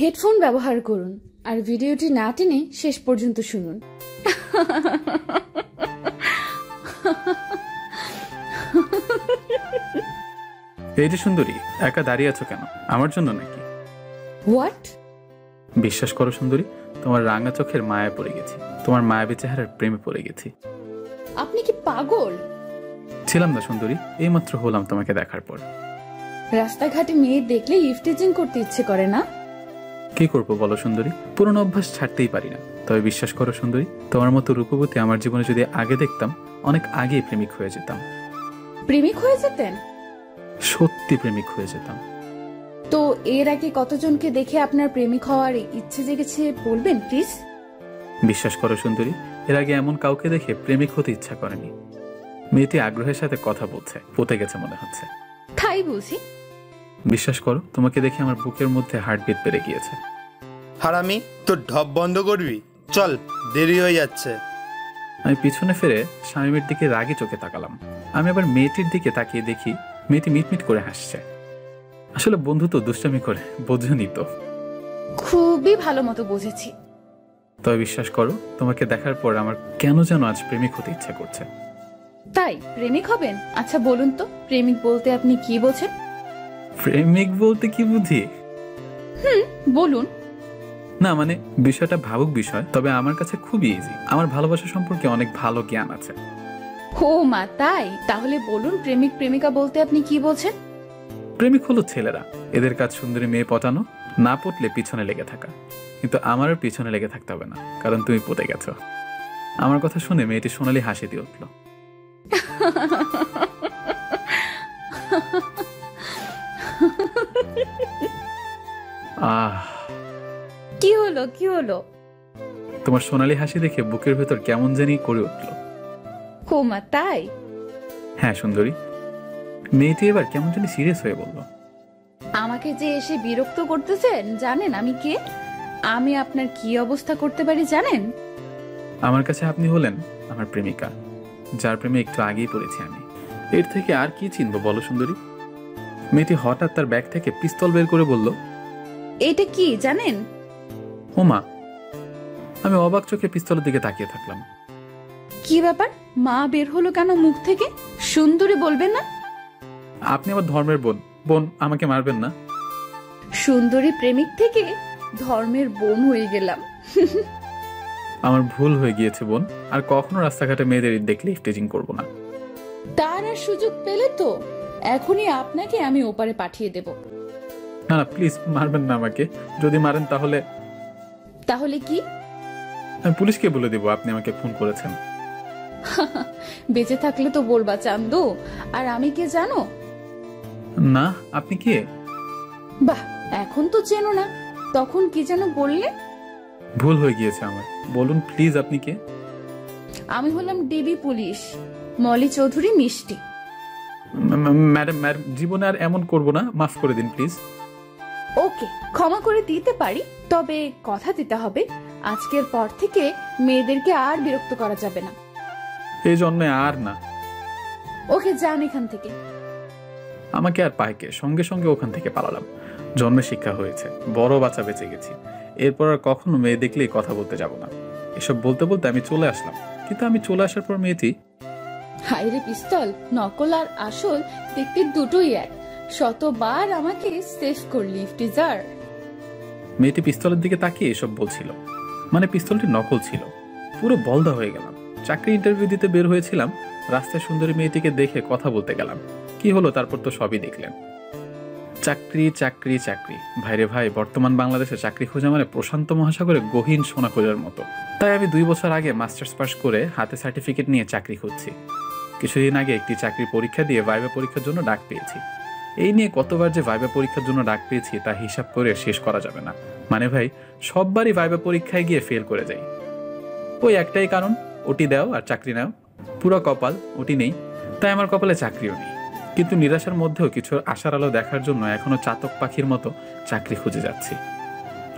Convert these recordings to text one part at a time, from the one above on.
Headphone ব্যবহার করুন আর ভিডিওটি না টেনে শেষ পর্যন্ত শুনুন। এই যে সুন্দরী, একা দাঁড়িয়ে আছো কেন? আমার জন্য নাকি? হোয়াট? বিশ্বাস করো সুন্দরী, তোমার রাঙা চোখের মায়ায় পড়ে গেছি, তোমার মায়াবী চেহারার প্রেমে পড়ে গেছি। আপনি কি পাগল? ছিলাম না সুন্দরী, এইমাত্র হলাম তোমাকে দেখার পর। রাস্তাঘাটে মেয়ে দেখলে ইফটিজিং করতে ইচ্ছে করে না? কি করবো বলো সুন্দরী, পুরনো অভ্যাস ছাড়তেই পারি না। তবে বিশ্বাস করো সুন্দরী, তোমার মতো রূপবতী আমার জীবনে যদি আগে দেখতাম, অনেক আগেই প্রেমিক হয়ে যেতাম। প্রেমিক হয়ে যেতেন? সত্যি প্রেমিক হয়ে যেতাম। তো এর আগে কতজনকে দেখে আপনার প্রেমিক হওয়ার ইচ্ছে জেগেছে বলবেন প্লিজ? বিশ্বাস করো সুন্দরী, এর আগে এমন কাউকে দেখে প্রেমিক হতে ইচ্ছা করেনি। মেয়েটি আগ্রহের সাথে কথা বলছে, পতে গেছে মনে হচ্ছে। তাই বুঝি? বিশ্বাস করো, তোমাকে দেখে আমার বুকের মধ্যে হার্টবিট বেড়ে গিয়েছে। হারামি, তোর ঢপ বন্ধ করবি? চল, দেরি হয়ে যাচ্ছে। আমি পিছনে ফিরে স্বামীর দিকে রাগি চোখে তাকালাম। আমি আবার মেয়েটির দিকে তাকিয়ে দেখি মেয়েটি মিটমিট করে হাসছে। আসলে বন্ধু তো দুষ্টামি করে, বোঝনি তো? খুবই ভালো মতো বুঝেছি। তবে বিশ্বাস করো, তোমাকে দেখার পর আমার কেন যেন আজ প্রেমিক হতে ইচ্ছা করছে। তাই প্রেমিক হবেন? আচ্ছা বলুন তো, প্রেমিক বলতে আপনি কি বোঝেন? প্রেমিক বলতে কি বুঝি? বলুন না মানে বিষয়টা ভাবুক বিষয়, তবে আমার কাছে খুবই ইজি। আমার ভালোবাসা সম্পর্কে অনেক ভালো জ্ঞান আছে। ও মা, তাই? তাহলে বলুন প্রেমিক প্রেমিকা বলতে আপনি কি বোঝেন? প্রেমিক হলো ছেলেরা, এদের কাজ সুন্দরী মেয়ে পটানো, না পটলে পিছনে লেগে থাকা। কিন্তু আমার আর পিছনে লেগে থাকতে হবে না, কারণ তুমি পটে গেছো। আমার কথা শুনে মেয়েটি সোনালি হাসি দিয়ে উঠল। আহ, কি হলো কি হলো? তোমার সোনালি হাসি দেখে বুকের ভেতর কেমন জানি করে উঠল। ও মা, তাই? হ্যাঁ সুন্দরী। মেয়েটি এবার কেমন জানি সিরিয়াস হয়ে বলল, আমাকে যে এসে বিরক্ত করতেছেন জানেন আমি কে? আমি আপনার কি অবস্থা করতে পারি জানেন? আমার কাছে আপনি হলেন আমার প্রেমিকা, যার প্রেমে একটু আগেই পড়েছি আমি। এর থেকে আর কি চিনবো বলো সুন্দরী? মেয়েটি হঠাৎ তার ব্যাগ থেকে পিস্তল বের করে বলল, এটা কি জানেন? ওমা! আমি অবাক চোখে পিস্তলের দিকে তাকিয়ে থাকলাম। কি ব্যাপার, মা বের হলো কেন মুখ থেকে? সুন্দরী বলবেন না? আপনি আমার ধর্মের বোন, বোন আমাকে মারবেন না। সুন্দরী প্রেমিক থেকে ধর্মের বোন হয়ে গেলাম। আমার ভুল হয়ে গিয়েছে বোন, আর কখনো রাস্তাঘাটে মেয়েদের দেখলে ইফটিজিং করব না। তার আর সুযোগ পেলে তো এখনই আপনাকে আমি ওপারে পাঠিয়ে দেব। না না প্লিজ মারবেন না আমাকে, যদি মারেন তাহলে। তাহলে কি? আমি পুলিশকে বলে দেব আপনি আমাকে খুন করেছেন। বেঁচে থাকলে তো বলবা চান্দু। আর আমি কে জানো? না, আপনি কে? বাহ, এখন তো চেনো না, তখন কি যেন বললে? ভুল হয়ে গিয়েছে আমার, বলুন প্লিজ আপনি কে? আমি হলাম ডিবি পুলিশ, মলি চৌধুরী মিষ্টি। ম্যাডাম ম্যাডাম, জীবনে আর এমন করব না, মাফ করে দিন প্লিজ। ওকে, ক্ষমা করে দিতে পারি, তবে কথা দিতে হবে আজকের পর থেকে মেয়েদেরকে আর বিরক্ত করা যাবে না। এই জন্মে আর না। ওকে, যান এখান থেকে। আমাকে আর পাইকে সঙ্গে সঙ্গে ওখান থেকে পালালাম। জন্মে শিক্ষা হয়েছে, বড় বাচ্চা বেঁচে গেছি। এরপর আর কখনো মেয়ে দেখলেই কথা বলতে যাব না। এসব বলতে বলতে আমি চলে আসলাম, কিন্তু আমি চলে আসার পর মেয়েটি, হাইরে পিস্তল, নকল আর আসল দেখতে দুটোই এক। শতবার আমাকে সেভ করলি ইফটিজার। মেয়েটি পিস্তলের দিকে তাকিয়ে এসব বলছিল, মানে পিস্তলটি নকল ছিল। পুরো বলদা হয়ে গেলাম। চাকরি ইন্টারভিউ দিতে বের হয়েছিলাম, রাস্তায় সুন্দরী মেয়েটিকে দেখে কথা বলতে গেলাম। কি হলো তারপর তো সবই দেখলেন। চাকরি চাকরি চাকরি, ভাইরে ভাই, বর্তমান বাংলাদেশে চাকরি খোঁজা মানে প্রশান্ত মহাসাগরে গহীন সোনা খোঁজার মতো। তাই আমি 2 বছর আগে মাস্টার্স পাস করে হাতে সার্টিফিকেট নিয়ে চাকরি খুঁজছি। কিছুদিন আগে একটি চাকরির পরীক্ষা দিয়ে ভাইবা পরীক্ষার জন্য ডাক পেয়েছি। এই নিয়ে কতবার যে ভাইবা পরীক্ষার জন্য ডাক পেয়েছি তা হিসাব করে শেষ করা যাবে না। মানে ভাই, সববারই ভাইবা পরীক্ষায় গিয়ে ফেল করে যাই। ওই একটাই কারণ, ওটি দাও আর চাকরি নাও। পুরো কপাল, ওটি নেই, তাই আমার কপালে চাকরিও নেই। কিন্তু নিরাশার মধ্যেও কিছু আশার আলো দেখার জন্য এখনো চাতক পাখির মতো চাকরি খুঁজে যাচ্ছি।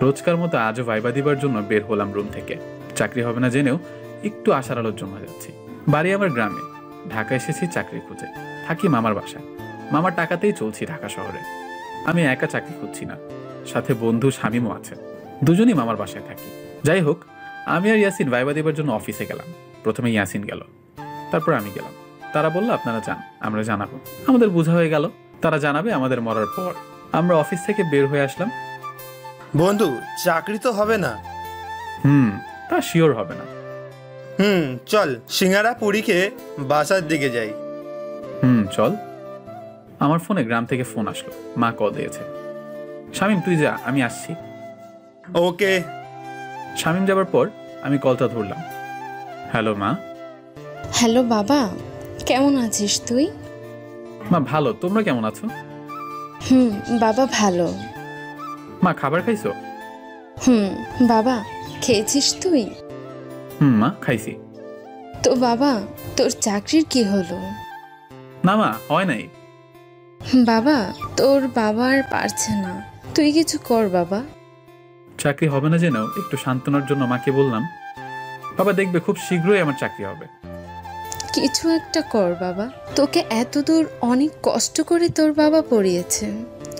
রোজকার মতো আজও ভাইবা দিবার জন্য বের হলাম রুম থেকে। চাকরি হবে না জেনেও একটু আশার আলোর জন্য যাচ্ছি। বাড়ি আমার গ্রামে, ঢাকা এসেছি চাকরি খুঁজে। থাকি মামার বাসায়, মামার টাকাতেই চলছি ঢাকা শহরে। আমি একা চাকরি খুঁজছি না, সাথে বন্ধু শামীমও আছে। দুজনই মামার বাসায় থাকি। যাই হোক, আমি আর ইয়াসিন ভাইবা দেবার জন্য অফিসে গেলাম। প্রথমে ইয়াসিন গেল, তারপর আমি গেলাম। তারা বলল আপনারা যান, আমরা জানাবো। আমাদের বোঝা হয়ে গেল তারা জানাবে আমাদের মরার পর। আমরা অফিস থেকে বের হয়ে আসলাম। বন্ধু, চাকরি তো হবে না। তা শিওর হবে না। চল সিঙ্গারা পুরি খেয়ে বাসার দিকে যাই। চল। আমার ফোনে গ্রাম থেকে ফোন আসলো, মা কল দিয়েছে। শামীম তুই যা, আমি আসছি। ওকে। শামীম যাবার পর আমি কলটা ধরলাম। হ্যালো মা। হ্যালো বাবা, কেমন আছিস তুই? মা ভালো, তোমরা কেমন আছো? বাবা ভালো। মা খাবার খাইছো? বাবা খেয়েছিস তুই? মা খাইছি। তো বাবা তোর চাকরির কি হলো? না মা, হয় নাই। বাবা তোর বাবা আর পারছে না, তুই কিছু কর বাবা। চাকরি হবে না জেনেও একটু সান্ত্বনার জন্য মাকে বললাম, বাবা দেখবে খুব শীঘ্রই আমার চাকরি হবে। কিছু একটা কর বাবা, তোকে এত দূর অনেক কষ্ট করে তোর বাবা পড়িয়েছে,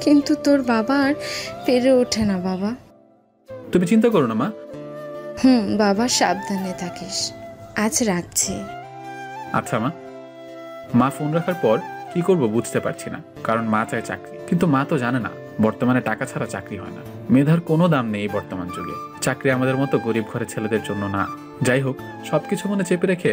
কিন্তু তোর বাবা আর পেরে ওঠে না বাবা। তুমি চিন্তা করো না মা। বাবা সাবধানে থাকিস, আজ রাখছি। আচ্ছা মা। মা ফোন রাখার পর কি করব বুঝতে পারছি না, কারণ মা চায় চাকরি, কিন্তু মা তো জানে না বর্তমানে টাকা ছাড়া চাকরি হয় না। মেধার কোনো দাম নেই বর্তমান যুগে। চাকরি আমাদের মতো গরিব ঘরের ছেলেদের জন্য না। যাই হোক, সবকিছু মনে চেপে রেখে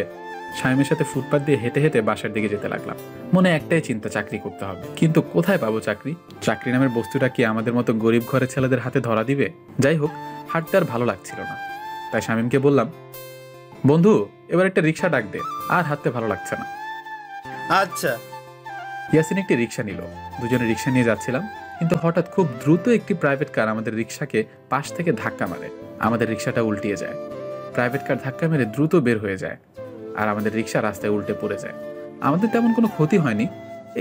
শামীমের সাথে ফুটপাত দিয়ে হেঁটে হেঁটে বাসার দিকে যেতে লাগলাম। মনে একটাই চিন্তা, চাকরি করতে হবে, কিন্তু কোথায় পাবো চাকরি? চাকরি নামের বস্তুটা কি আমাদের মতো গরিব ঘরের ছেলেদের হাতে ধরা দিবে? যাই হোক, হাঁটতে আর ভালো লাগছিল না, তাই শামীমকে বললাম, বন্ধু এবার একটা রিক্সা ডাক দে, আর হাঁটতে ভালো লাগছে না। আচ্ছা। ইয়াসিন একটি রিক্সা নিল। দুজনে রিক্সা নিয়ে যাচ্ছিলাম, কিন্তু হঠাৎ খুব দ্রুত একটি প্রাইভেট কার আমাদের রিক্সাকে পাশ থেকে ধাক্কা মারে। আমাদের রিক্সাটা উল্টিয়ে যায়। প্রাইভেট কার ধাক্কা মেরে দ্রুত বের হয়ে যায়, আর আমাদের রিক্সা রাস্তায় উল্টে পড়ে যায়। আমাদের তেমন কোনো ক্ষতি হয়নি,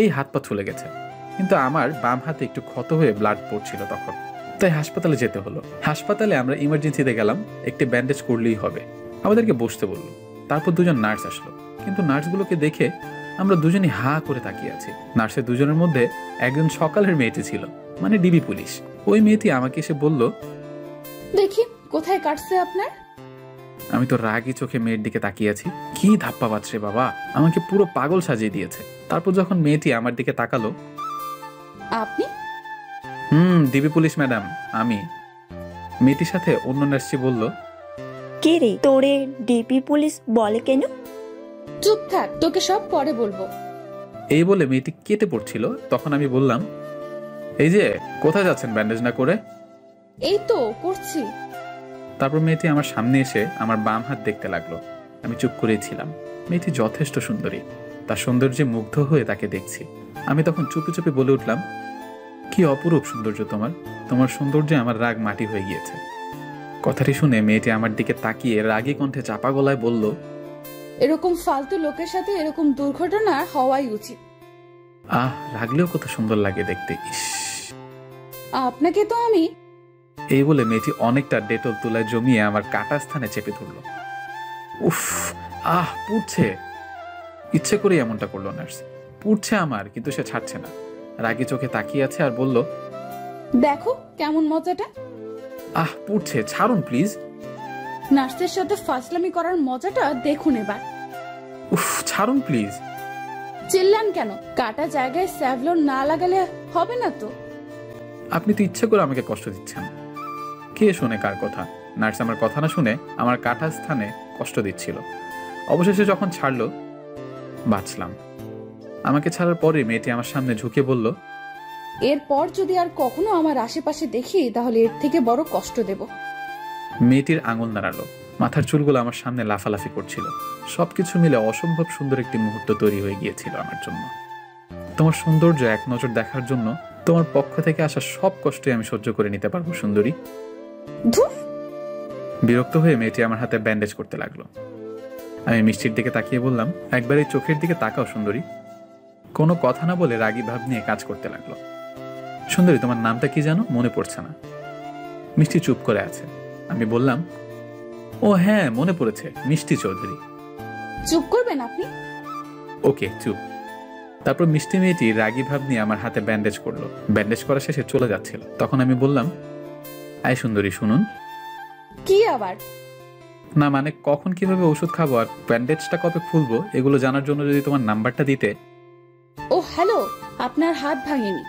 এই হাত পা চলে গেছে, কিন্তু আমার বাম হাতে একটু ক্ষত হয়ে ব্লাড পড়ছিল তখন, তাই হাসপাতালে যেতে হলো। হাসপাতালে আমরা ইমার্জেন্সিতে গেলাম, একটি ব্যান্ডেজ করলেই হবে। আমাদেরকে বসতে বললো। তারপর দুজন নার্স আসলো, কিন্তু নার্সগুলোকে দেখে আমরা দুজনই হা করে তাকিয়ে আছি। নার্সের দুজনের মধ্যে একজন সকালের মেয়েটি ছিল, মানে ডিবি পুলিশ। ওই মেয়েটি আমাকে এসে বলল, দেখি কোথায় কাটছে আপনার। আমি তো রাগী চোখে মেয়ের দিকে তাকিয়ে আছি। কি ধাপ্পা বাজছে বাবা, আমাকে পুরো পাগল সাজিয়ে দিয়েছে। তারপর যখন মেয়েটি আমার দিকে তাকালো, আপনি? ডিবি পুলিশ ম্যাডাম, আমি। মেয়েটির সাথে অন্য নার্সটি বলল, কে রে তোরে ডিপি পুলিশ বলে কেন? চুপ থাক, তোকে সব পরে বলবো। এই বলে মেয়েটি কেটে পড়ছিল। তখন আমি বললাম, এই যে কোথায় যাচ্ছেন ব্যান্ডেজ না করে? এই তো করছি। তারপর মেয়েটি আমার সামনে এসে আমার বাম হাত দেখতে লাগলো। আমি চুপ করেছিলাম। মেয়েটি যথেষ্ট সুন্দরী, তার সৌন্দর্যে মুগ্ধ হয়ে তাকে দেখছি। আমি তখন চুপি চুপি বলে উঠলাম, কি অপরূপ সৌন্দর্য তোমার, তোমার সৌন্দর্যে আমার রাগ মাটি হয়ে গিয়েছে। কথাটি শুনে মেয়েটি আমার দিকে তাকিয়ে রাগী কণ্ঠে চাপা গলায় বলল, এরকম ফালতু লোকের সাথে এরকম দুর্ঘটনা হওয়াই উচিত। রাগলেও কত সুন্দর লাগে দেখতে। ইস, আপনাকে তো আমি। এই বলে মেয়েটি অনেকটা ডেটল তুলায় জমিয়ে আমার কাটা স্থানে চেপে ধরল। উফ, পুড়ছে। ইচ্ছে করে এমনটা করলো নার্স। পুড়ছে আমার, কিন্তু সে ছাড়ছে না। রাগী চোখে তাকিয়ে আছে আর বলল, দেখো কেমন মজাটা। পুড়ছে, ছাড়ুন প্লিজ। নার্সের সাথে ফাজলামি করার মজাটা দেখুন এবার। উফ, ছাড়ুন প্লিজ। চিল্লান কেন? কাটা জায়গায় স্যাভলন না লাগালে হবে না তো? আপনি তো ইচ্ছে করে আমাকে কষ্ট দিচ্ছেন। কে শোনে কার কথা? নার্স আমার কথা না শুনে আমার কাটা স্থানে কষ্ট দিচ্ছিল। অবশেষে যখন ছাড়লো, বাঁচলাম। আমাকে ছাড়ার পরে মেয়েটি আমার সামনে ঝুঁকে বলল, এরপর যদি আর কখনো আমার আশেপাশে দেখি তাহলে এর থেকে বড় কষ্ট দেব। মেয়েটির আঙুল নাড়ালো। মাথার চুলগুলো আমার সামনে লাফালাফি করছিল। সবকিছু মিলে অসম্ভব সুন্দর একটি মুহূর্ত তৈরি হয়ে গিয়েছিল আমার জন্য। তোমার সৌন্দর্য এক নজর দেখার জন্য তোমার পক্ষ থেকে আসা সব কষ্টই আমি সহ্য করে নিতে পারবো সুন্দরী। বিরক্ত হয়ে মেয়েটি আমার হাতে ব্যান্ডেজ করতে লাগলো। আমি মিষ্টির দিকে তাকিয়ে বললাম, একবার এই চোখের দিকে তাকাও সুন্দরী। কোনো কথা না বলে রাগী ভাব নিয়ে কাজ করতে লাগলো। সুন্দরী, তোমার নামটা কি জানো? মনে পড়ছে না। মিষ্টি চুপ করে আছে। আমি বললাম, ও হ্যাঁ মনে পড়েছে, মিষ্টি চৌধুরী। চুপ করবেন আপনি? ওকে চুপ। তারপর মিষ্টি মেয়েটি রাগী ভাব নিয়ে আমার হাতে ব্যান্ডেজ করলো। ব্যান্ডেজ করা শেষে চলে যাচ্ছিল। তখন আমি বললাম, আয় সুন্দরী শুনুন। কি আবার? না মানে কখন কিভাবে ওষুধ খাবো আর ব্যান্ডেজটা কবে খুলবো এগুলো জানার জন্য যদি তোমার নাম্বারটা দিতে। ও হ্যালো, আপনার হাত ভাঙেনি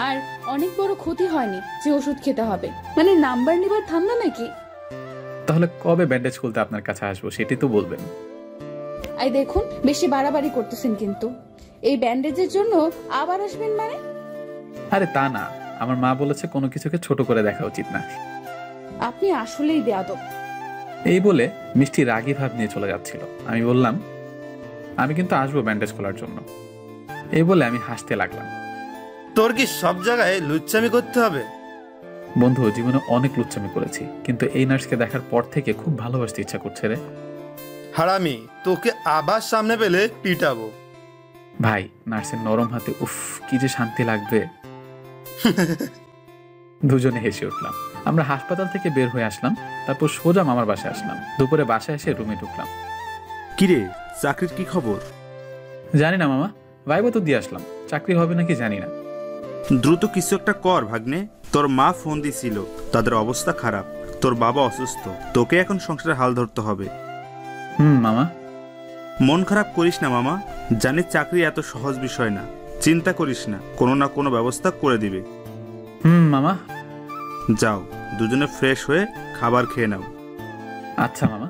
আর অনেক বড় ক্ষতি হয়নি যে ওষুধ খেতে হবে, মানে নাম্বার নিবার ধান্দা নাকি? তাহলে কবে ব্যান্ডেজ খুলতে আপনার কাছে আসবো সেটি তো বলবেন। এই দেখুন, বেশি বাড়াবাড়ি করতেছেন কিন্তু। এই ব্যান্ডেজের জন্য আবার আসবেন মানে? আরে তা না, আমার মা বলেছে কোনো কিছুকে ছোট করে দেখা উচিত না। আপনি আসলেই বেয়াদব। এই বলে মিষ্টি রাগী ভাব নিয়ে চলে যাচ্ছিল। আমি বললাম, আমি কিন্তু আসবো ব্যান্ডেজ খোলার জন্য। এই বলে আমি হাসতে লাগলাম। তোর কি সব জায়গায় লুচ্চামি করতে হবে? বন্ধু, জীবনে অনেক লুচ্চামি করেছি, কিন্তু এই নার্সকে দেখার পর থেকে খুব ভালোবাসতে ইচ্ছা করছে রে। হারামি, তোকে আবার সামনে পেলে পিটাবো। ভাই, নার্সের নরম হাতে উফ কি যে শান্তি লাগবে। দুজনে হেসে উঠলাম। আমরা হাসপাতাল থেকে বের হয়ে আসলাম। তারপর সোজা মামার বাসায় আসলাম। দুপুরে বাসায় এসে রুমে ঢুকলাম। কিরে, চাকরির কি খবর? জানি না মামা, ভাইবা তো দিয়ে আসলাম, চাকরি হবে নাকি জানি না। দ্রুত কিছু একটা কর ভাগ্নে। তোর মা ফোন দিছিল, তাদের অবস্থা খারাপ, তোর বাবা অসুস্থ, তোকে এখন সংসারের হাল ধরতে হবে। মামা। মন খারাপ করিস না মামা, জানিস চাকরি এত সহজ বিষয় না, চিন্তা করিস না, কোনো না কোনো ব্যবস্থা করে দিবে। মামা। যাও, দুজনে ফ্রেশ হয়ে খাবার খেয়ে নাও। আচ্ছা মামা।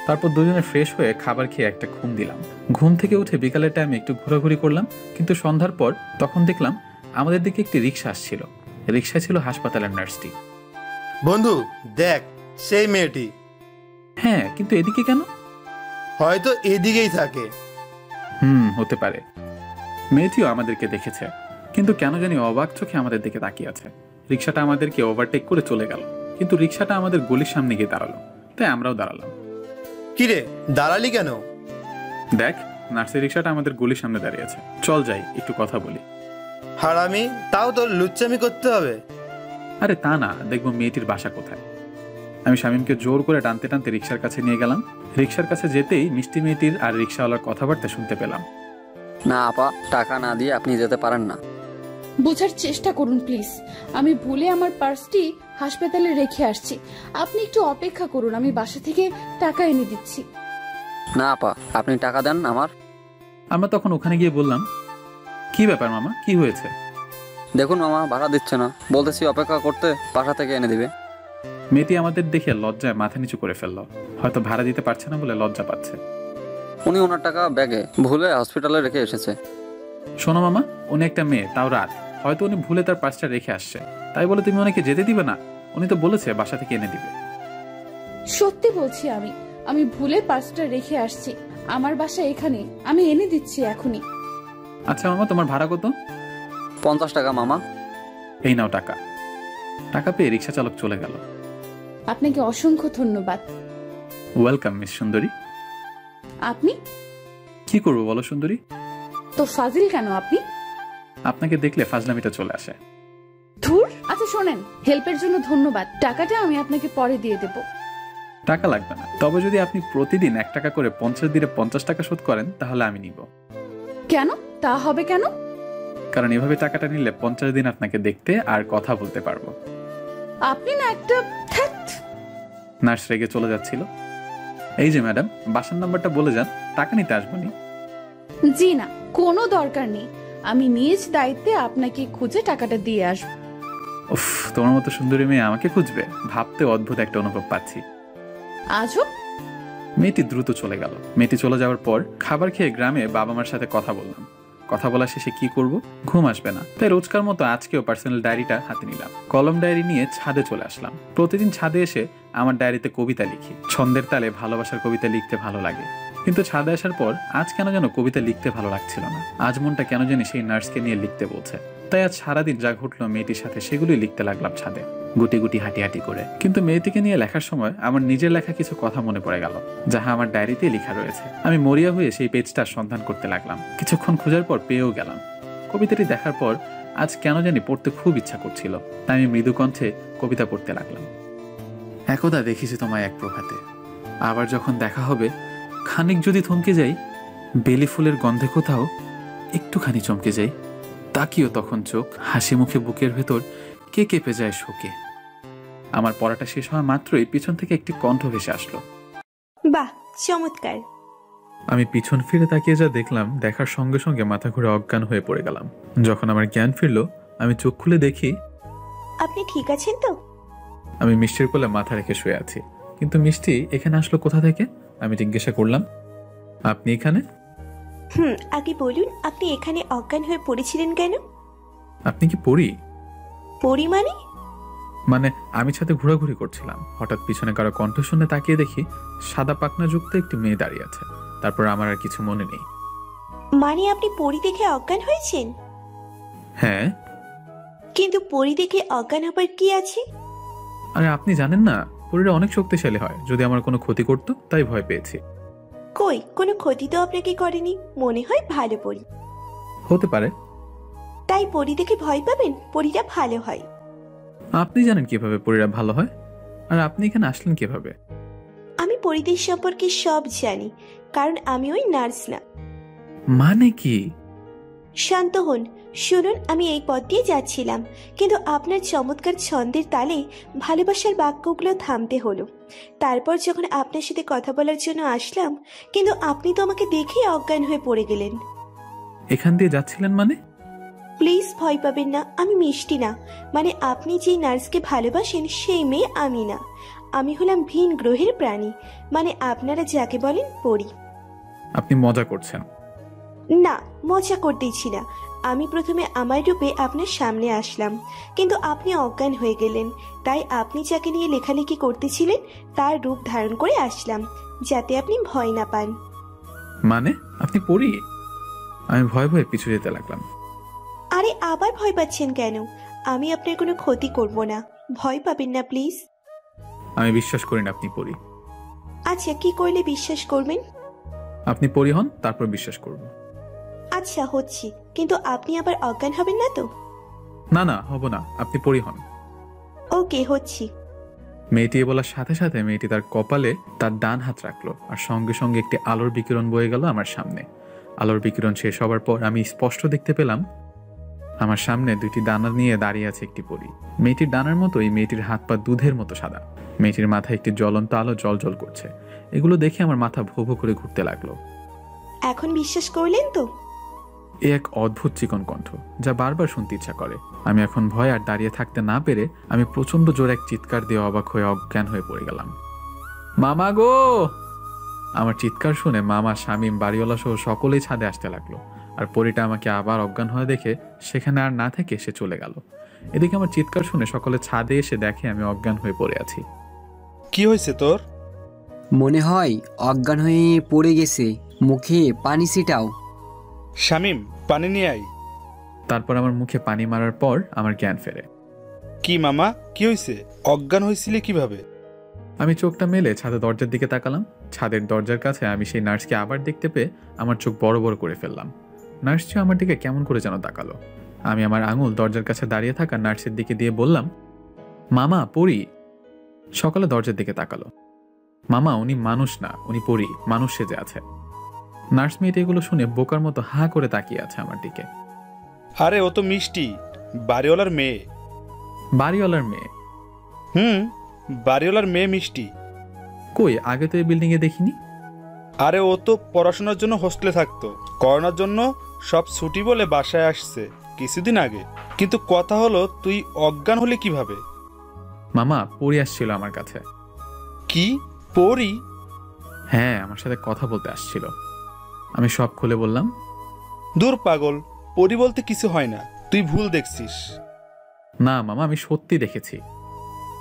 তারপর দুজনে ফ্রেশ হয়ে খাবার খেয়ে একটা ঘুম দিলাম। ঘুম থেকে উঠে বিকালের টাইমে একটু ঘোরাঘুরি করলাম, কিন্তু সন্ধ্যার পর তখন দেখলাম আমাদের দিকে একটি রিক্সা আসছিল। রিক্সায় ছিল হাসপাতালের নার্সটি। বন্ধু দেখ, সেই মেয়েটি। হ্যাঁ, কিন্তু এদিকে কেন? হয়তো এদিকেই থাকে। হতে পারে। মেয়েটিও আমাদেরকে দেখেছে, কিন্তু কেন জানি অবাক চোখে আমাদের দিকে তাকিয়ে আছে। রিক্সাটা আমাদেরকে ওভারটেক করে চলে গেল, কিন্তু রিক্সাটা আমাদের গলির সামনে গিয়ে দাঁড়ালো, তাই আমরাও দাঁড়ালাম। কিরে, দাঁড়ালি কেন? দেখ, নার্সের রিক্সাটা আমাদের গলির সামনে দাঁড়িয়ে আছে, চল যাই একটু কথা বলি। হারামি, তাও তোর লুচ্চামি করতে হবে? আরে তা না, দেখবো মেয়েটির বাসা কোথায়। আমি শামীমকে জোর করে টানতে টানতে রিক্সার কাছে নিয়ে গেলাম। রিক্সার কাছে যেতেই মিষ্টি মেয়েটির আর রিক্সাওয়ালার কথাবার্তা শুনতে পেলাম। না আপা, টাকা না দিয়ে আপনি যেতে পারেন না। বোঝার চেষ্টা করুন প্লিজ, আমি ভুলে আমার পার্সটি হাসপাতালে রেখে আসছি। আপনি একটু অপেক্ষা করুন, আমি বাসা থেকে টাকা এনে দিচ্ছি। না আপা, আপনি টাকা দেন আমার। আমরা তখন ওখানে গিয়ে বললাম, কি ব্যাপার মামা, কি হয়েছে? দেখুন মামা, ভাড়া দিচ্ছে না, বলতেছি অপেক্ষা করতে, বাসা থেকে এনে দিবে। মেয়েটি আমাদের দেখে লজ্জায় মাথা নিচু করে ফেললো, হয়তো ভাড়া দিতে পারছে না বলে লজ্জা পাচ্ছে। উনি ওনার টাকা ব্যাগে ভুলে হসপিটালে রেখে এসেছে। শোনো মামা, উনি একটা মেয়ে, তাও রাত, হয়তো উনি ভুলে তার পার্সটা রেখে আসছে, তাই বলে তুমি ওনাকে যেতে দিবে না? উনি তো বলেছে বাসা থেকে এনে দিবে। সত্যি বলছি, আমি ভুলে পার্সটা রেখে আসছি, আমার বাসা এখানে, আমি এনে দিচ্ছি এখনই। আচ্ছা মামা, তোমার ভাড়া কত? 50 টাকা মামা। এই নাও টাকা। টাকা পেয়ে রিক্সা চালক চলে গেল। আপনাকে অসংখ্য ধন্যবাদ। ওয়েলকাম মিস সুন্দরী। আপনি কি করবো বলো সুন্দরী? তো ফাজিল কেন আপনি? আপনাকে দেখলে ফাজলামিটা চলে আসে। ধুর। আচ্ছা শোনেন, হেল্পের জন্য ধন্যবাদ, টাকাটা আমি আপনাকে পরে দিয়ে দেব। টাকা লাগবে না, তবে যদি আপনি প্রতিদিন 1 টাকা করে 50 দিনে 50 টাকা শোধ করেন তাহলে আমি নিব। কেন? তা হবে কেন? কারণ এভাবে টাকাটা নিলে 50 দিন আপনাকে দেখতে আর কথা বলতে পারবো। আপনি না একটা নার্স রেগে চলে যাচ্ছিল। এই যে ম্যাডাম, বাসার নাম্বারটা বলে যান, টাকা নিতে আসবনি। জি না, কোনো দরকার নেই, আমি নিজ দায়িত্বে আপনাকে খুঁজে টাকাটা দিয়ে আসবো। উফ, তোমার মতো সুন্দরী মেয়ে আমাকে খুঁজবে, ভাবতে অদ্ভুত একটা অনুভব পাচ্ছি। আজও মেয়েটি দ্রুত চলে গেল। মেয়েটি চলে যাওয়ার পর খাবার খেয়ে গ্রামে বাবা মার সাথে কথা বললাম। কথা বলা শেষে কি করব, ঘুম আসবে না, তাই রোজকার মতো আজকেও পার্সোনাল ডায়েরিটা হাতে নিলাম। কলম ডায়েরি নিয়ে ছাদে চলে আসলাম। প্রতিদিন ছাদে এসে আমার ডায়েরিতে কবিতা লিখি। ছন্দের তালে ভালোবাসার কবিতা লিখতে ভালো লাগে, কিন্তু ছাদে আসার পর আজ কেন যেন কবিতা লিখতে ভালো লাগছিল না। আজ মনটা কেন জানি সেই নার্সকে নিয়ে লিখতে বলছে, তাই আজ সারাদিন যা ঘটলো মেয়েটির সাথে সেগুলোই লিখতে লাগলাম ছাদে, গুটি গুটি হাঁটি হাঁটি করে। কিন্তু মেয়েটিকে নিয়ে লেখার সময় আমার নিজের লেখা কিছু কথা মনে পড়ে গেল, যাহা আমার ডায়েরিতে লেখা রয়েছে। আমি মরিয়া হয়ে সেই পেজটার সন্ধান করতে লাগলাম। কিছুক্ষণ খোঁজার পর পেয়েও গেলাম। কবিতাটি দেখার পর আজ কেন জানি পড়তে খুব ইচ্ছা করছিল, তাই আমি মৃদু কণ্ঠে কবিতা পড়তে লাগলাম। একদা দেখিছি তোমায় এক প্রভাতে, আবার যখন দেখা হবে খানিক যদি থমকে যাই, বেলি ফুলের গন্ধে কোথাও একটুখানি চমকে যাই, তাকিও তখন চোখ, হাসি মুখে বুকের ভেতর কে কেঁপে যায় শোকে। আমার পড়াটা শেষ হওয়া মাত্রই পিছন থেকে একটি কণ্ঠ ভেসে আসলো। বাহ, চমৎকার। আমি পিছন ফিরে তাকিয়ে যা দেখলাম, দেখার সঙ্গে সঙ্গে মাথা ঘুরে অজ্ঞান হয়ে পড়ে গেলাম। যখন আমার জ্ঞান ফিরলো, আমি চোখ খুলে দেখি আপনি ঠিক আছেন তো? আমি মিষ্টির কোলে মাথা রেখে শুয়ে আছি। কিন্তু মিষ্টি এখানে আসলো কোথা থেকে? আমি জিজ্ঞাসা করলাম, আপনি এখানে? আগে বলুন, আপনি এখানে অজ্ঞান হয়ে পড়েছিলেন কেন? আপনি কি পড়ি? পড়ি মানে? মানে আমি ছাদে ঘোরাঘুরি করছিলাম, হঠাৎ পিছনে কারো কণ্ঠ শুনে তাকিয়ে দেখি সাদা পাখনা যুক্ত একটি মেয়ে দাঁড়িয়ে আছে। তারপর আমার আর কিছু মনে নেই। মানে আপনি পড়ি দেখে অজ্ঞান হয়েছেন? হ্যাঁ। কিন্তু পড়ি দেখে অজ্ঞান হবার কি আছে? আরে আপনি জানেন না, পরীরা অনেক শক্তিশালী হয়, যদি আমার কোনো ক্ষতি করতো তাই ভয় পেয়েছি। কই, কোনো ক্ষতি তো আপনাকে করেনি, মনে হয় ভালো পড়ি। হতে পারে। তাই পড়ি দেখে ভয় পাবেন? পরীরা ভালো হয়। আপনি জানেন কিভাবে পরীরা ভালো হয়? আর আপনি এখানে আসলেন কিভাবে? আমি পরিদের সম্পর্কে সব জানি, কারণ আমি ওই নার্স না। মানে কি? শান্ত হন, শুনুন। আমি এই পথ দিয়ে যাচ্ছিলাম, কিন্তু আপনার চমৎকার ছন্দের তালে ভালোবাসার বাক্যগুলো থামতে হলো। তারপর যখন আপনার সাথে কথা বলার জন্য আসলাম, কিন্তু আপনি তো আমাকে দেখেই অজ্ঞান হয়ে পড়ে গেলেন। এখান দিয়ে যাচ্ছিলেন মানে? প্লিজ ভয় পাবেন না, আমি মিষ্টি না। মানে আপনি যেই নার্সকে ভালোবাসেন সেই মেয়ে আমি না। আমি হলাম ভিন গ্রহের প্রাণী, মানে আপনারা যাকে বলেন পরী। আপনি মজা করছেন? না, মজা করতেইছি না। আমি প্রথমে আমার রূপে আপনার সামনে আসলাম, কিন্তু আপনি অজ্ঞান হয়ে গেলেন। তাই আপনি যাকে নিয়ে লেখালেখি করতেছিলেন তার রূপ ধারণ করে আসলাম, যাতে আপনি ভয় না পান। মানে আপনি পড়ি? আমি ভয় ভয়ে পিছু যেতে লাগলাম। আরে আবার ভয় পাচ্ছেন কেন? আমি আপনার কোনো ক্ষতি করব না, ভয় পাবেন না প্লিজ। আমি বিশ্বাস করি না আপনি পড়ি। আচ্ছা, কি করলে বিশ্বাস করবেন? আপনি পড়ি হন, তারপর বিশ্বাস করব। আচ্ছা হচ্ছি, কিন্তু আপনি আবার অজ্ঞান হবেন না তো? না না, হব না, আপনি পড়ি হন। ওকে, হচ্ছি। মেয়েটি বলার সাথে সাথে মেয়েটি তার কপালে তার ডান হাত রাখলো, আর সঙ্গে সঙ্গে একটি আলোর বিকিরণ বয়ে গেল আমার সামনে। আলোর বিকিরণ শেষ হবার পর আমি স্পষ্ট দেখতে পেলাম আমার সামনে দুইটি ডানা নিয়ে দাঁড়িয়ে আছে একটি পরী। মেয়েটির ডানার মতোই মেয়েটির হাত পা দুধের মতো সাদা। মেয়েটির মাথায় একটি জ্বলন্ত আলো জল করছে। এগুলো দেখে আমার মাথা ভো ভো করে ঘুরতে লাগলো। এখন বিশ্বাস করলেন তো? এ এক অদ্ভুত চিকন কণ্ঠ, যা বারবার শুনতে ইচ্ছা করে। আমি এখন ভয় আর দাঁড়িয়ে থাকতে না পেরে আমি প্রচন্ড জোরে এক চিৎকার দিয়ে অবাক হয়ে অজ্ঞান হয়ে পড়ে গেলাম। মামা গো! আমার চিৎকার শুনে মামা, শামীম, বাড়িওয়ালা সহ সকলেই ছাদে আসতে লাগলো। আর পরীটা আমাকে আবার অজ্ঞান হয়ে দেখে সেখানে আর না থেকে সে চলে গেল। এদিকে আমার চিৎকার শুনে সকলে ছাদে এসে দেখে আমি অজ্ঞান হয়ে পড়ে আছি। কি হয়েছে তোর? মনে হয় অজ্ঞান হয়ে পড়ে গেছে, মুখে পানি ছিটাও। শামীম, পানি নিয়ে আয়। তারপর আমার মুখে পানি মারার পর আমার জ্ঞান ফেরে। কি মামা, কি হয়েছে? অজ্ঞান হয়েছিলি কিভাবে? আমি চোখটা মেলে ছাদের দরজার দিকে তাকালাম। ছাদের দরজার কাছে আমি সেই নার্সকে আবার দেখতে পেয়ে আমার চোখ বড় বড় করে ফেললাম। নার্সটি আমার দিকে কেমন করে যেন তাকালো। আমি আমার আঙুল দরজার কাছে দাঁড়িয়ে থাকা নার্সের দিকে দিয়ে বললাম, মামা পড়ি। সকালে দরজার দিকে তাকালো। মামা, উনি মানুষ না, উনি পড়ি, মানুষ সেজে আছে। নার্স মেয়েটি এগুলো শুনে বোকার মতো হা করে তাকিয়ে আছে আমার দিকে। আরে ও তো মিষ্টি, বাড়িওয়ালার মেয়ে। বাড়িওয়ালার মেয়ে? বাড়িওয়ালার মেয়ে মিষ্টি। কই, আগে তো এই বিল্ডিং এ দেখিনি। আরে ও তো পড়াশোনার জন্য হোস্টেলে থাকতো, করোনার জন্য সব ছুটি বলে বাসায় আসছে কিছুদিন আগে। কিন্তু কথা হলো, তুই অজ্ঞান হলে কিভাবে? মামা, পড়ি আসছিল আমার কাছে। কি পড়ি? হ্যাঁ, আমার সাথে কথা বলতে আসছিল। আমি সব খুলে বললাম। দূর পাগল, পড়ি বলতে কিছু হয় না, তুই ভুল দেখছিস। না মামা, আমি সত্যি দেখেছি।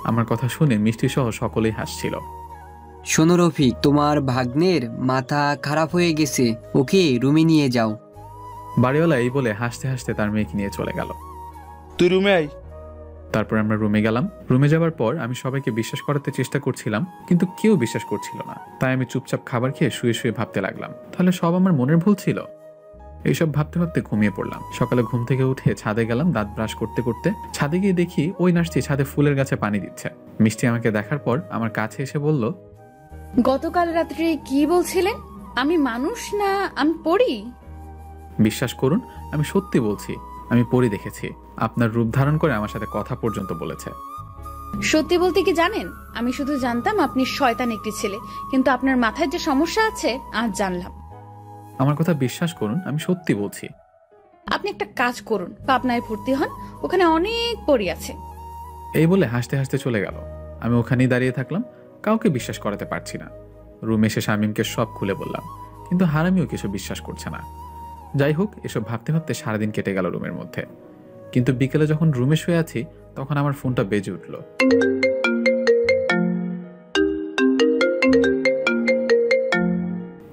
আমার কথা শুনে মিষ্টি সহ সকলেই হাসছিল। শোনো রফিক, তোমার ভাগ্নের মাথা খারাপ হয়ে গেছে, ওকে রুমে নিয়ে যাও। বাড়িওয়ালা এই বলে হাসতে হাসতে তার মেয়েকে নিয়ে চলে গেল। তুই রুমে আয়। তারপর আমরা রুমে গেলাম। রুমে যাবার পর আমি সবাইকে বিশ্বাস করাতে চেষ্টা করছিলাম, কিন্তু কেউ বিশ্বাস করছিল না। তাই আমি চুপচাপ খাবার খেয়ে শুয়ে শুয়ে ভাবতে লাগলাম, তাহলে সব আমার মনের ভুল ছিল। এইসব ভাবতে ভাবতে ঘুমিয়ে পড়লাম। সকালে ঘুম থেকে উঠে ছাদে গেলাম দাঁত ব্রাশ করতে করতে। ছাদে গিয়ে দেখি ওই নার্সটি ছাদে ফুলের গাছে পানি দিচ্ছে। মিষ্টি আমাকে দেখার পর আমার কাছে এসে বলল, গতকাল রাত্রে কি বলছিলেন? আমি মানুষ না আমি পড়ি? বিশ্বাস করুন, আমি সত্যি বলছি, আমি পরি দেখেছি। আপনার রূপ ধারণ করে আমার সাথে কথা পর্যন্ত বলেছে। সত্যি বলতে কি জানেন, আমি শুধু জানতাম আপনি শয়তান একটি ছেলে, কিন্তু আপনার মাথায় যে সমস্যা আছে আজ জানলাম। আমার কথা বিশ্বাস করুন, আমি সত্যি বলছি। আপনি একটা কাজ করুন, পাবনায় ভর্তি হন, ওখানে অনেক পরী আছে। এই বলে হাসতে হাসতে চলে গেল। আমি ওখানেই দাঁড়িয়ে থাকলাম, কাউকে বিশ্বাস করাতে পারছি না। রুমে এসে শামীমকে সব খুলে বললাম, কিন্তু হারামিও কিছু বিশ্বাস করছে না। যাই হোক, এসব ভাবতে ভাবতে সারাদিন কেটে গেল রুমের মধ্যে। কিন্তু বিকেলে যখন রুমে শুয়ে আছি, তখন আমার ফোনটা বেজে উঠল।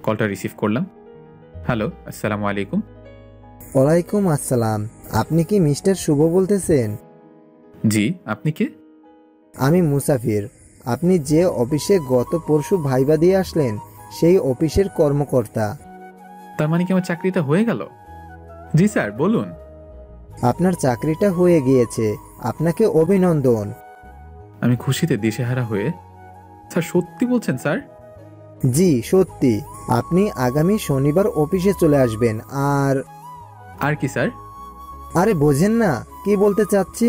কলটা রিসিভ করলাম। হ্যালো, আসসালামু আলাইকুম। ওয়ালাইকুম আসসালাম। আপনি কি মিস্টার শুভ বলতেছেন? জি, আপনি কে? আমি মুসাফির। আপনি যে অফিসে গত পরশু ভাইবা দিয়ে আসলেন, সেই অফিসের কর্মকর্তা। তার মানে কি আমার চাকরিটা হয়ে গেল? জি স্যার, বলুন। আপনার চাকরিটা হয়ে গিয়েছে, আপনাকে অভিনন্দন। আমি খুশিতে দিশেহারা হয়ে, স্যার সত্যি বলছেন স্যার? জি সত্যি। আপনি আগামী শনিবার অফিসে চলে আসবেন। আর কি স্যার? আরে বোঝেন না কি বলতে চাচ্ছি?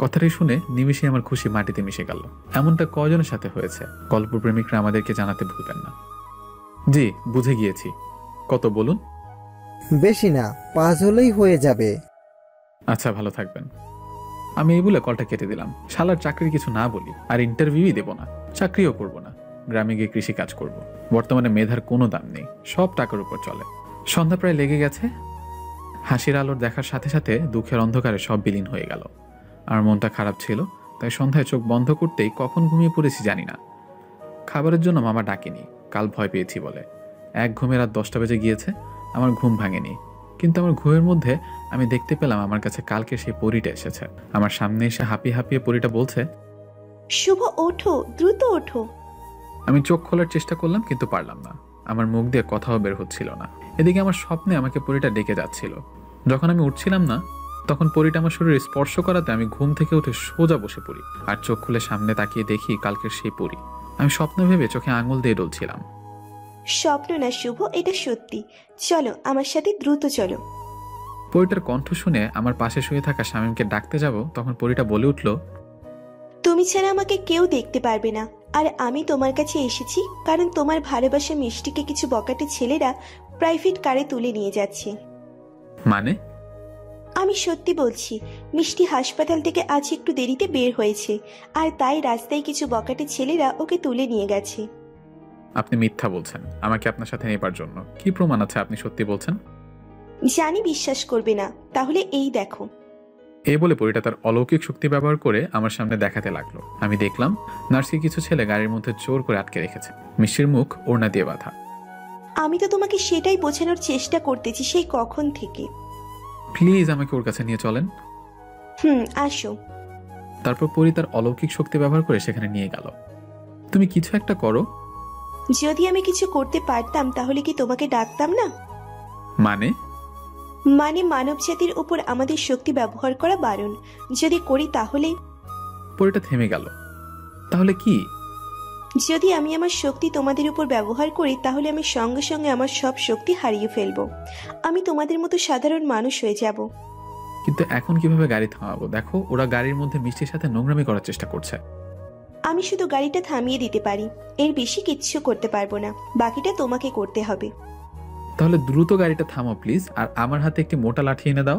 কথাটি শুনে নিমিষে আমার খুশি মাটিতে মিশে গেল। এমনটা কয়জনের সাথে হয়েছে? গল্পপ্রেমিকরা আমাদেরকে জানাতে ভুলবেন না। জি, বুঝে গিয়েছি। কত বলুন? বেশি না, 5 হলেই হয়ে যাবে। আচ্ছা, ভালো থাকবেন। আমি এই বলে কলটা কেটে দিলাম। শালার চাকরির কিছু না বলি, আর ইন্টারভিউই দেব না, চাকরিও করব না। গ্রামে গিয়ে কৃষি কাজ করব। বর্তমানে মেধার কোনো দাম নেই, সব টাকার উপর চলে। সন্ধ্যা প্রায় লেগে গেছে। হাসির আলোর দেখার সাথে সাথে দুঃখের অন্ধকারে সব বিলীন হয়ে গেল। আর মনটা খারাপ ছিল, তাই সন্ধ্যায় চোখ বন্ধ করতেই কখন ঘুমিয়ে পড়েছি জানি না। খাবারের জন্য মামা ডাকেনি, কাল ভয় পেয়েছি বলে। এক ঘুমে রাত 10টা বেজে গিয়েছে, আমার ঘুম ভাঙেনি। কিন্তু আমার ঘুমের মধ্যে আমি দেখতে পেলাম আমার কাছে কালকে সেই পরীটা এসেছে। আমার সামনে এসে হাঁপিয়ে হাঁপিয়ে পরীটা বলছে, শুভ ওঠো, দ্রুত ওঠো। আমি চোখ খোলার চেষ্টা করলাম, কিন্তু পারলাম না। আমার মুখ দিয়ে কথাও বের হচ্ছিল না। এদিকে আমার স্বপ্নে আমাকে পরীটা ডেকে যাচ্ছিল। যখন আমি উঠছিলাম না, তখন পরীটা আমার শরীরে স্পর্শ করাতে আমি ঘুম থেকে উঠে সোজা বসে পড়ি। আর চোখ খুলে সামনে তাকিয়ে দেখি কালকের সেই পরী। আমি স্বপ্ন ভেবে চোখে আঙুল দিয়ে ডলছিলাম। স্বপ্ন না শুভ, এটা সত্যি। চলো আমার সাথে, দ্রুত চলো। পরীটার কণ্ঠ শুনে আমার পাশে শুয়ে থাকা শামীমকে ডাকতে যাব, তখন পরীটা বলে উঠল, তুমি ছাড়া আমাকে কেউ দেখতে পারবে না। আর আমি তোমার কাছে এসেছি কারণ তোমার ভালোবাসা মিষ্টিকে কিছু বকাটে ছেলেরা প্রাইভেট কারে তুলে নিয়ে যাচ্ছে। মানে? আমি সত্যি বলছি, মিষ্টি হাসপাতাল থেকে আজ একটু দেরিতে বের হয়েছে, আর তাই রাস্তায় কিছু বকাটে ছেলেরা ওকে তুলে নিয়ে গেছে। আপনি মিথ্যা বলছেন আমাকে আপনার সাথে নেবার জন্য। কি প্রমাণ আছে আপনি সত্যি বলছেন? জানি বিশ্বাস করবে না, তাহলে এই দেখো। এই বলে পরীটা তার অলৌকিক শক্তি ব্যবহার করে আমার সামনে দেখাতে লাগলো। আমি দেখলাম নার্সকে কিছু ছেলে গাড়ির মধ্যে জোর করে আটকে রেখেছে, মিষ্টির মুখ ওড়না দিয়ে বাঁধা। আমি তো তোমাকে সেটাই বোঝানোর চেষ্টা করতেছি সেই কখন থেকে। প্লিজ আমাকে ওর কাছে নিয়ে চলেন। আসো। তারপর পরী তার অলৌকিক শক্তি ব্যবহার করে সেখানে নিয়ে গেল। তুমি কিছু একটা করো। যদি আমি কিছু করতে পারতাম তাহলে কি তোমাকে ডাকতাম না? মানে? মানে মানব জাতির উপর আমাদের শক্তি ব্যবহার করা বারণ। যদি করি তাহলে? পরীটা থেমে গেল। তাহলে কি? যদি আমি আমার শক্তি তোমাদের উপর ব্যবহার করি তাহলে আমি সঙ্গে সঙ্গে আমার সব শক্তি হারিয়ে ফেলবো। আমি তোমাদের মতো সাধারণ মানুষ হয়ে যাব। কিন্তু এখন কিভাবে গাড়ি থামাবো? দেখো, ওরা গাড়ির মধ্যে মিষ্টির সাথে নোংরামি করার চেষ্টা করছে। আমি শুধু গাড়িটা থামিয়ে দিতে পারি, এর বেশি কিচ্ছু করতে পারবো না। বাকিটা তোমাকে করতে হবে। তাহলে দ্রুত গাড়িটা থামো প্লিজ, আর আমার হাতে একটি মোটা লাঠি এনে দাও।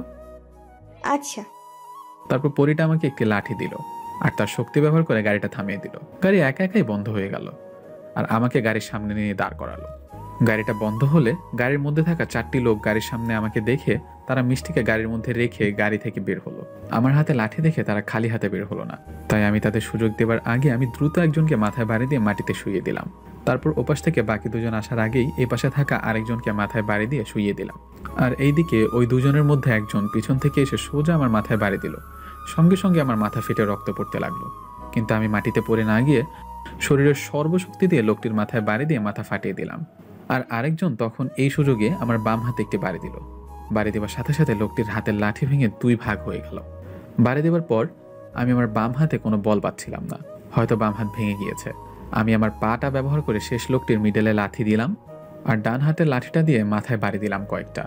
আচ্ছা। তারপর পরীটা আমাকে একটি লাঠি দিল আর তার শক্তি ব্যবহার করে গাড়িটা থামিয়ে দিল। গাড়ি একা একাই বন্ধ হয়ে গেল আর আমাকে গাড়ির সামনে নিয়ে দাঁড় করালো। গাড়িটা বন্ধ হলে গাড়ির মধ্যে থাকা 4টি লোক গাড়ির সামনে আমাকে দেখে তারা মিষ্টিকে গাড়ির মধ্যে রেখে গাড়ি থেকে বের হলো। আমার হাতে লাঠি দেখে তারা খালি হাতে বের হলো না, তাই আমি তাদের সুযোগ দেবার আগে আমি দ্রুত একজনকে মাথায় বাড়ি দিয়ে মাটিতে শুইয়ে দিলাম। তারপর ওপাশ থেকে বাকি দুজন আসার আগেই এই পাশে থাকা আরেকজনকে মাথায় বাড়ি দিয়ে শুইয়ে দিলাম। আর এইদিকে ওই দুজনের মধ্যে একজন পিছন থেকে এসে সোজা আমার মাথায় বাড়ি দিল। সঙ্গে সঙ্গে আমার মাথা ফেটে রক্ত পড়তে লাগলো, কিন্তু আমি মাটিতে পড়ে না গিয়ে শরীরের সর্বশক্তি দিয়ে লোকটির মাথায় বাড়ি দিয়ে মাথা ফাটিয়ে দিলাম। আর আরেকজন তখন এই সুযোগে আমার বাম হাতে একটি বাড়ি দিল। বাড়ি দেওয়ার সাথে সাথে লোকটির হাতের লাঠি ভেঙে 2 ভাগ হয়ে গেল। বাড়ি দেওয়ার পর আমি আমার বাম হাতে কোনো বল পাচ্ছিলাম না, হয়তো বাম হাত ভেঙে গিয়েছে। আমি আমার পাটা ব্যবহার করে শেষ লোকটির মিডলে লাথি দিলাম আর ডান হাতের লাঠিটা দিয়ে মাথায় বাড়ি দিলাম কয়েকটা।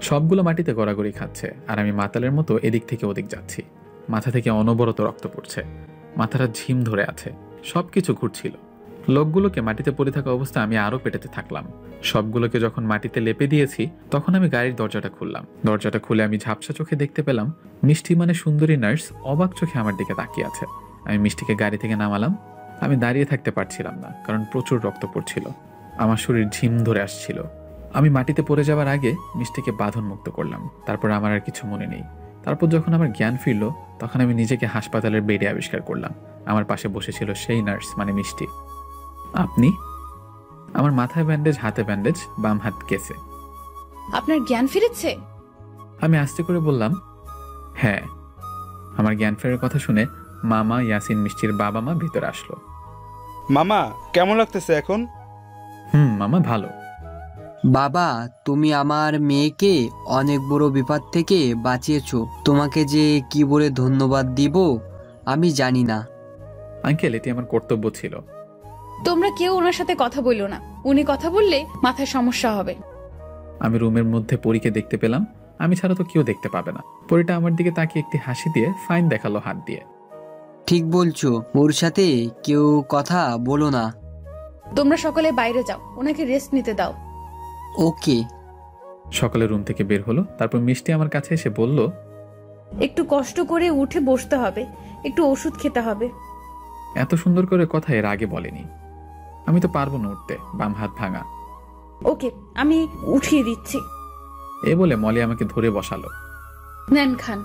সবগুলো মাটিতে গড়াগড়ি খাচ্ছে আর আমি মাতালের মতো এদিক থেকে ওদিক যাচ্ছি। মাথা থেকে অনবরত রক্ত পড়ছে, মাথাটা ঝিম ধরে আছে, সবকিছু ঘুরছিল। লোকগুলোকে মাটিতে পড়ে থাকা অবস্থা আমি আরো পেটাতে থাকলাম। সবগুলোকে যখন মাটিতে লেপে দিয়েছি তখন আমি গাড়ির দরজাটা খুললাম। দরজাটা খুলে আমি ঝাপসা চোখে দেখতে পেলাম মিষ্টি মানে সুন্দরী নার্স অবাক চোখে আমার দিকে তাকিয়ে আছে। আমি মিষ্টিকে গাড়ি থেকে নামালাম। আমি দাঁড়িয়ে থাকতে পারছিলাম না, কারণ প্রচুর রক্ত পড়ছিল, আমার শরীর ঝিম ধরে আসছিল। আমি মাটিতে পড়ে যাওয়ার আগে মিষ্টিকে বাঁধন মুক্ত করলাম। তারপর আমার আর কিছু মনে নেই। তারপর যখন আমার জ্ঞান ফিরল তখন আমি নিজেকে হাসপাতালের বেডে আবিষ্কার করলাম। আমার পাশে বসেছিল সেই নার্স মানে মিষ্টি। আপনি? আমার মাথায় ব্যান্ডেজ, হাতে ব্যান্ডেজ, বাম হাত কেসে। আপনার জ্ঞান ফিরেছে? আমি আস্তে করে বললাম, হ্যাঁ। আমার জ্ঞান ফেরার কথা শুনে মামা, ইয়াসিন, মিষ্টির বাবা মা ভিতরে আসলো। মামা কেমন লাগতেছে এখন? মামা ভালো। বাবা, তুমি আমার মেয়েকে অনেক বড় বিপদ থেকে বাঁচিয়েছো। তোমাকে যে কি বলে ধন্যবাদ দিব আমি জানি না। আঙ্কেল, এটি আমার কর্তব্য ছিল। তোমরা কেউ ওনার সাথে কথা বললো না, উনি কথা বললে মাথায় সমস্যা হবে। আমি রুমের মধ্যে পরীকে দেখতে পেলাম, আমি ছাড়া তো কেউ দেখতে পাবে না। পরীটা আমার দিকে তাকিয়ে একটি হাসি দিয়ে ফাইন দেখালো হাত দিয়ে। ঠিক বলছো, ওর সাথে কেউ কথা বলো না। তোমরা সকলে বাইরে যাও, ওনাকে রেস্ট নিতে দাও। ওকে। সকালে রুম থেকে বের হলো। তারপর মিষ্টি আমার কাছে এসে বলল, একটু কষ্ট করে উঠে বসতে হবে, একটু ওষুধ খেতে হবে। এত সুন্দর করে কথা এর আগে বলেনি। আমি তো পারবো না উঠতে, বাম হাত ভাঙা। ওকে, আমি উঠিয়ে দিচ্ছি। এ বলে মলি আমাকে ধরে বসালো। নেন, খান।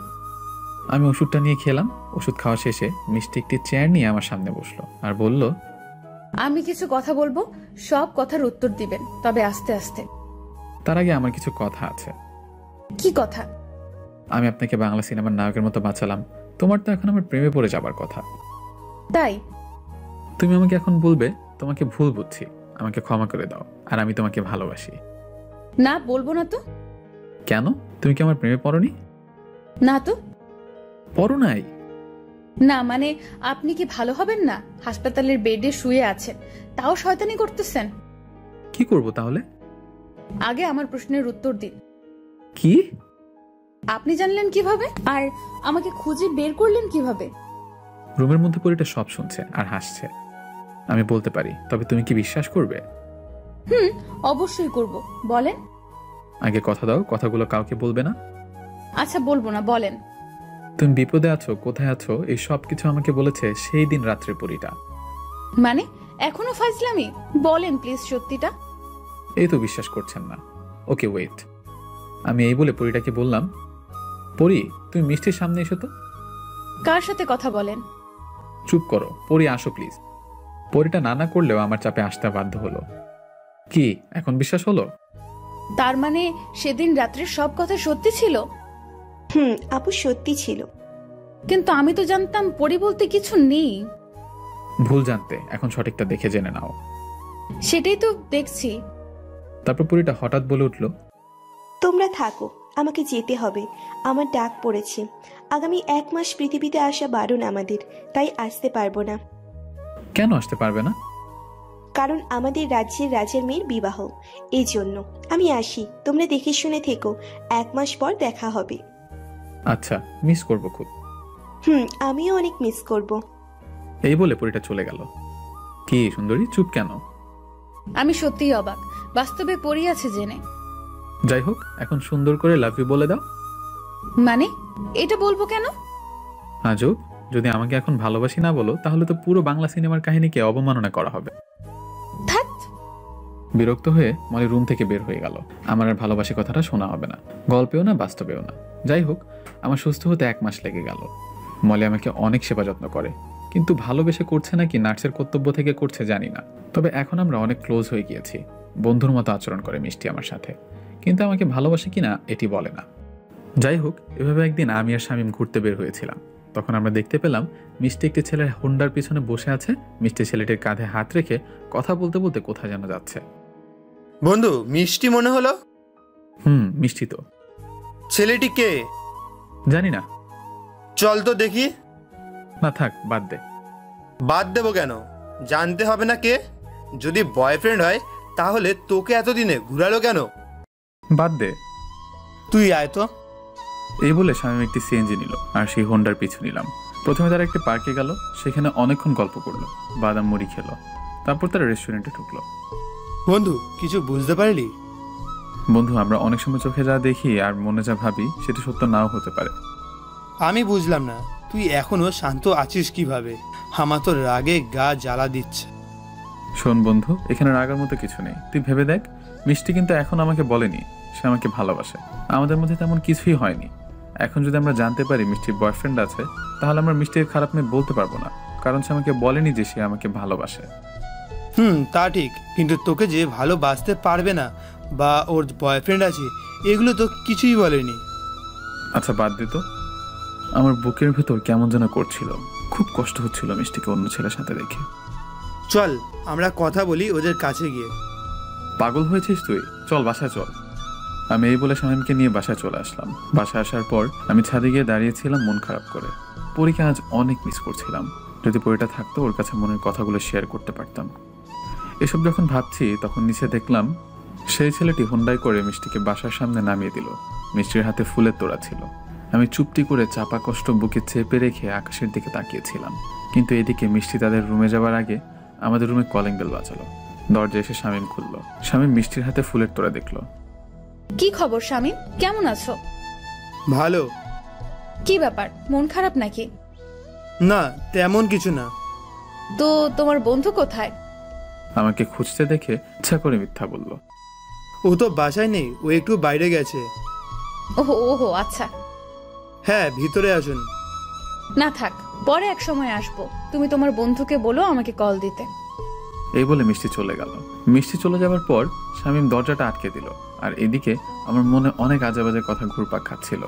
আমি ওষুধটা নিয়ে খেলাম। ওষুধ খাওয়া শেষে মিষ্টি একটি চেয়ার নিয়ে আমার সামনে বসলো আর বলল, আমি কিছু কথা বলবো, সব কথার উত্তর দিবেন, তবে আস্তে আস্তে। তার আগে আমার কিছু কথা আছে। কি কথা? আমি আপনাকে বাংলা সিনেমার নায়কের মতো বাঁচালাম, তোমার তো এখন আমার প্রেমে পড়ে যাবার কথা। তাই? তুমি আমাকে এখন বলবে তোমাকে ভুল বুঝছি, আমাকে ক্ষমা করে দাও, আর আমি তোমাকে ভালোবাসি। না, বলবো না তো। কেন? তুমি কি আমার প্রেমে পড়নি? না তো। পড়ো নাই? না মানে, আপনি কি ভালো হবেন না? হাসপাতালের বেডে শুয়ে আছেন, তাও শয়তানি করতেছেন। কি করব তাহলে? আগে আমার প্রশ্নের উত্তর দিন। কি? আপনি জানলেন কিভাবে, আর আমাকে খুঁজে বের করলেন কিভাবে? রুমের মধ্যে পরিটা সব শুনছে আর হাসছে। আমি বলতে পারি, তবে তুমি কি বিশ্বাস করবে? অবশ্যই করব, বলেন। আগে কথা দাও, কথাগুলো কাউকে বলবে না। আচ্ছা, বলবো না, বলেন। তুমি বিপদে আছো, কোথায় আছো, এই সব কিছু আমাকে বলেছে সেই দিন রাত্রে পরিটা। মানে এখনো ফাজলামি? বলেন প্লিজ সত্যিটা। এই তো বিশ্বাস করছেন না। Okay wait. আমি এই বলে পরিটাকে বললাম, পরি তুমি মিষ্টির সামনে এসো তো। কার সাথে কথা বলেন? চুপ করো, পরি আসো প্লিজ। পরিটা না করলেও আমার চাপে আসতে বাধ্য হলো। কি এখন বিশ্বাস হলো? তার মানে সেদিন রাত্রে সব কথা সত্যি ছিল? আপু সত্যি ছিল। কিন্তু আমি তো জানতাম পরি বলতে কিছু নেই। ভুল জানতে, এখন সঠিকটা দেখে জেনে নাও। সেটাই তো দেখছি। তারপর পরিটা হঠাৎ বলে উঠল, তোমরা থাকো, আমাকে যেতে হবে, আমার ডাক পড়েছে। আগামী 1 মাস পৃথিবীতে আসা বারণ আমাদের, তাই আসতে পারবো না। কেন আসতে পারবে না? কারণ আমাদের রাজ্যের রাজার মেয়ের বিবাহ, এই জন্য। আমি আসি, তোমরা দেখে শুনে থেকো, 1 মাস পর দেখা হবে। আচ্ছা, মিস করবো খুব। আমিও অনেক মিস করব। এই বলে পরিটা চলে গেল। কি সুন্দরী, চুপ কেন? আমি সত্যিই অবাক, বাস্তবে পরি আছে জেনে। যাই হোক, এখন সুন্দর করে লাভ ইউ বলে দাও। মানে এটা বলবো কেন? আজব, যদি আমাকে এখন ভালোবাসি না বলো তাহলে তো পুরো বাংলা সিনেমার কাহিনীকে অবমাননা করা হবে। বিরক্ত হয়ে মলি রুম থেকে বের হয়ে গেল। আমার আর ভালোবাসি কথাটা শোনা হবে না, গল্পেও না, বাস্তবেও না। যাই হোক, আমার সুস্থ হতে 1 মাস লেগে গেল। মলি আমাকে অনেক সেবা যত্ন করে, কিন্তু ভালোবেসে করছে নাকি নার্সের কর্তব্য থেকে করছে জানি না। তবে এখন আমরা অনেক ক্লোজ হয়ে গিয়েছি। বন্ধুর মতো আচরণ করে মিষ্টি আমার সাথে, কিন্তু আমাকে ভালোবাসে কিনা এটি বলে না। যাই হোক, এভাবে একদিন আমি আর শামীম ঘুরতে বের হয়েছিলাম। তখন আমরা দেখতে পেলাম মিষ্টি একটি ছেলের হোন্ডার পিছনে বসে আছে। মিষ্টি ছেলেটির কাঁধে হাত রেখে কথা বলতে বলতে কোথায় যেন যাচ্ছে। বন্ধু, মিষ্টি মনে হলো। মিষ্টি তো। ছেলেটি কে জানি না। চল তো দেখি। না থাক, বাদ দে। বাদ দেবো কেন? জানতে হবে না কে? যদি বয়ফ্রেন্ড হয় তাহলে তোকে এতদিনে ঘুরালো কেন? বাদ দে। তুই আয় তো। এই বলে শামীম একটি সিএনজি নিল আর সেই হোন্ডার পিছু নিলাম। প্রথমে তারা একটি পার্কে গেল, সেখানে অনেকক্ষণ গল্প করলো, বাদাম মুড়ি খেলো, তারপর তারা রেস্টুরেন্টে ঢুকলো। বন্ধু, কিছু বুঝতে পারলি? বন্ধু, আমরা অনেক সময় চোখে যা দেখি আর মনে যা ভাবি সেটা সত্য নাও হতে পারে। আমি বুঝলাম না তুই এখনো শান্ত আছিস কিভাবে। আমার তো রাগে গা জ্বালা দিচ্ছে। শোন বন্ধু, এখানে রাগার মতো কিছু নেই। তুই ভেবে দেখ, মিষ্টি কিন্তু এখন আমাকে বলেনি সে আমাকে ভালোবাসে। আমাদের মধ্যে তেমন কিছুই হয়নি। এখন যদি আমরা জানতে পারি মিষ্টির বয়ফ্রেন্ড আছে, তাহলে আমরা মিষ্টির খারাপ মেয়ে বলতে পারবো না, কারণ সে আমাকে বলেনি যে সে আমাকে ভালোবাসে। তা ঠিক, কিন্তু তোকে যে ভালোবাসতে পারবে না বা ওর বয়ফ্রেন্ড আছে এগুলো তো কিছুই বলেনি। আচ্ছা বাদ দে তো, আমার বুকের ভেতর কেমন যেন করছিল, খুব কষ্ট হচ্ছিল মিষ্টিকে অন্য ছেলের সাথে দেখে। চল আমরা কথা বলি ওদের কাছে গিয়ে। পাগল হয়েছিস তুই? চল বাসায় চল। আমি এই বলে শামীমকে নিয়ে বাসায় চলে আসলাম। বাসায় আসার পর আমি ছাদে গিয়ে দাঁড়িয়েছিলাম মন খারাপ করে। পরীকে আজ অনেক মিস করছিলাম। যদি পরীটা থাকতো ওর কাছে মনের কথাগুলো শেয়ার করতে পারতাম। এসব যখন ভাবছি তখন নিচে দেখলাম সেই ছেলেটি হোন্ডাই করে মিষ্টিকে বাসার সামনে নামিয়ে দিল। মিষ্টির হাতে ফুলের তোড়া ছিল। আমি চুপটি করে চাপা কষ্ট বুকে চেপে রেখে আকাশের দিকে তাকিয়েছিলাম। কিন্তু এদিকে মিষ্টি তাদের রুমে যাওয়ার আগে আমাদের রুমে কলিং বেল বাজালো। দরজা এসে শামীম খুলল। শামীম মিষ্টির হাতে ফুলের তোড়া দেখলো। কি খবর শামীম, কেমন আছো? ভালো। কি ব্যাপার, মন খারাপ নাকি? না, তেমন কিছু না। তো তোমার বন্ধু কোথায়? আমাকে খুঁজতে দেখে ইচ্ছা করে মিথ্যা বলল। ও তো বাসায় নেই, ও একটু বাইরে গেছে। ওহো ওহো, আচ্ছা। হ্যাঁ, ভিতরে আসুন। না থাক, পরে এক সময় আসবো। তুমি তোমার বন্ধুকে বলো আমাকে কল দিতে। এই বলে মিষ্টি চলে গেল। মিষ্টি চলে যাওয়ার পর শামীম দরজাটা আটকে দিল। আর এদিকে আমার মনে অনেক আজে বাজে কথা ঘুরপাক খাচ্ছিল।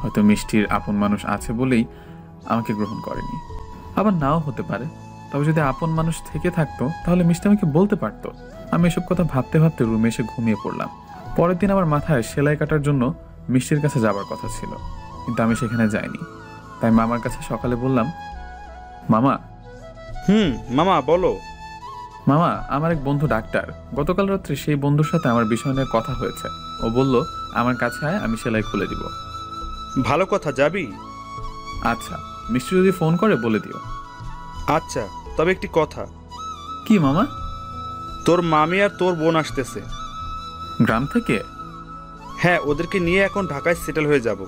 হয়তো মিষ্টির আপন মানুষ আছে বলেই আমাকে গ্রহণ করেনি, আবার নাও হতে পারে। তবে যদি আপন মানুষ থেকে থাকতো তাহলে মিষ্টি আমাকে বলতে পারতো। আমি এসব কথা ভাবতে ভাবতে রুমে এসে ঘুমিয়ে পড়লাম। পরের দিন আমার মাথায় সেলাই কাটার জন্য মিষ্টির কাছে যাবার কথা ছিল, কিন্তু আমি সেখানে যাইনি। তাই মামার কাছে সকালে বললাম, মামা। মামা বলো। মামা, আমার এক বন্ধু ডাক্তার। গতকাল রাত্রে সেই বন্ধুর সাথে আমার বিষয় নিয়ে কথা হয়েছে। ও বলল আমার কাছে আয়, আমি সেলাই খুলে দিব। ভালো কথা, যাবি? আচ্ছা, মিষ্টি যদি ফোন করে বলে দিও। আচ্ছা, তবে একটি কথা। কি মামা? তোর মামি আর তোর বোন আসতেছে গ্রাম থেকে। হ্যাঁ, ওদেরকে নিয়ে এখন ঢাকায় সেটেল হয়ে যাব।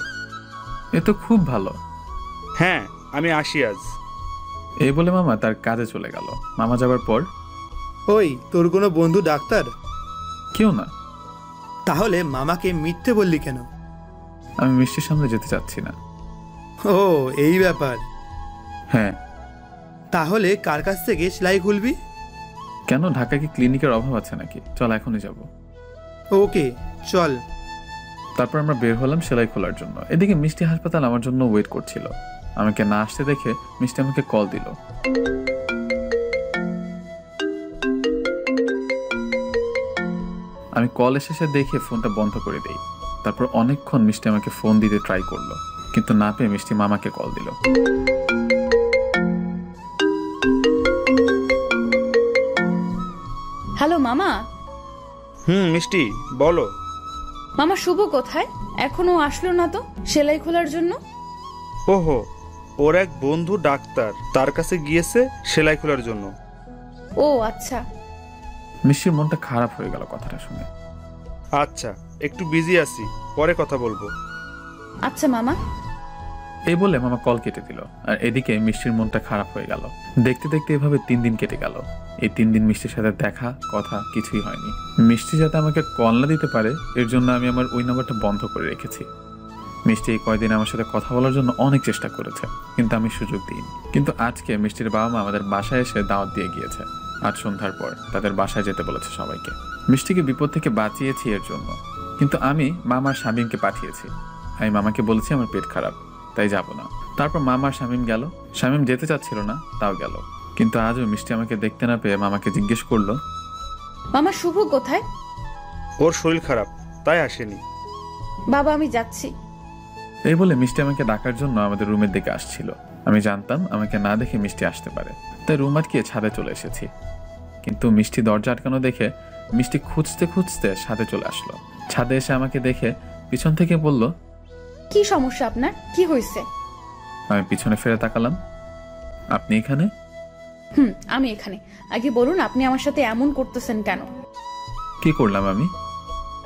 এ তো খুব ভালো। হ্যাঁ, আমি আসি আজ। এই বলে মামা তার কাজে চলে গেল। মামা যাবার পর, ওই তোর কোনো বন্ধু ডাক্তার? কেউ না। তাহলে মামাকে মিথ্যে বললি কেন? আমি মিষ্টির সামনে যেতে চাচ্ছি না। ও, এই ব্যাপার। হ্যাঁ। তাহলে কার কাছ থেকে সেলাই খুলবি? কেন, ঢাকায় কি ক্লিনিকের অভাব আছে নাকি? চল এখনই যাব। ওকে, চল। তারপর আমরা বের হলাম সেলাই খোলার জন্য। এদিকে মিষ্টি হাসপাতাল আমার জন্য ওয়েট করছিল। আমাকে না আসতে দেখে মিষ্টি আমাকে কল দিল। আমি কল এসে দেখে ফোনটা বন্ধ করে দেই। তারপর অনেকক্ষণ মিষ্টি আমাকে ফোন দিতে ট্রাই করলো, কিন্তু না পেয়ে মিষ্টি মামাকে কল দিল। হ্যালো মামা। মিষ্টি বলো। মামা, শুভ কোথায়? এখনো আসলো না তো সেলাই খোলার জন্য? ওহো, ওর এক বন্ধু ডাক্তার, তার কাছে গিয়েছে সেলাই খোলার জন্য। ও আচ্ছা। মিষ্টির মনটা খারাপ হয়ে গেল কথাটা শুনে। আচ্ছা, একটু বিজি আছি, পরে কথা বলবো। আচ্ছা মামা। এই বলে মামা কল কেটে দিল। আর এদিকে মিষ্টির মনটা খারাপ হয়ে গেল। দেখতে দেখতে এভাবে 3 দিন কেটে গেল। এই 3 দিন মিষ্টির সাথে দেখা কথা কিছুই হয়নি। মিষ্টি যাতে আমাকে কল না দিতে পারে এর জন্য আমি আমার ওই নাম্বারটা বন্ধ করে রেখেছি। মিষ্টি এই কয়দিন আমার সাথে কথা বলার জন্য অনেক চেষ্টা করেছে, কিন্তু আমি সুযোগ দিইনি। কিন্তু আজকে মিষ্টির বাবা মা আমাদের বাসায় এসে দাওয়াত দিয়ে গিয়েছে। আজ সন্ধ্যার পর তাদের বাসায় যেতে বলেছে সবাইকে। মিষ্টিকে বিপদ থেকে বাঁচিয়েছি এর জন্য, কিন্তু আমি মামার শামীমকে পাঠিয়েছি। আমি মামাকে বলেছি আমার পেট খারাপ, তাই যাব না। তারপর মামার শামীম গেল। শামীম যেতে চাচ্ছিল না, তাও গেল। কিন্তু আজও মিষ্টি আমাকে দেখতে না পেয়ে মামাকে জিজ্ঞেস করলো, মামা শুভ কোথায়? ওর শরীর খারাপ, তাই আসেনি। বাবা, আমি যাচ্ছি। এই বলে মিষ্টি আমাকে ডাকার জন্য আমাদের রুমের দিকে আসছিল। আমি জানতাম আমাকে না দেখে মিষ্টি আসতে পারে, তাই রুম আটকিয়ে ছাদে চলে এসেছি। কিন্তু মিষ্টি দরজা আটকানো দেখে মিষ্টি খুঁজতে খুঁজতে ছাদে চলে আসলো। ছাদে এসে আমাকে দেখে পিছন থেকে বলল, কি সমস্যা আপনার? কি হয়েছে? আমি পিছনে ফিরে তাকালাম। আপনি এখানে? আমি এখানে। আগে বলুন, আপনি আমার সাথে এমন করতেছেন কেন? কি করলাম আমি?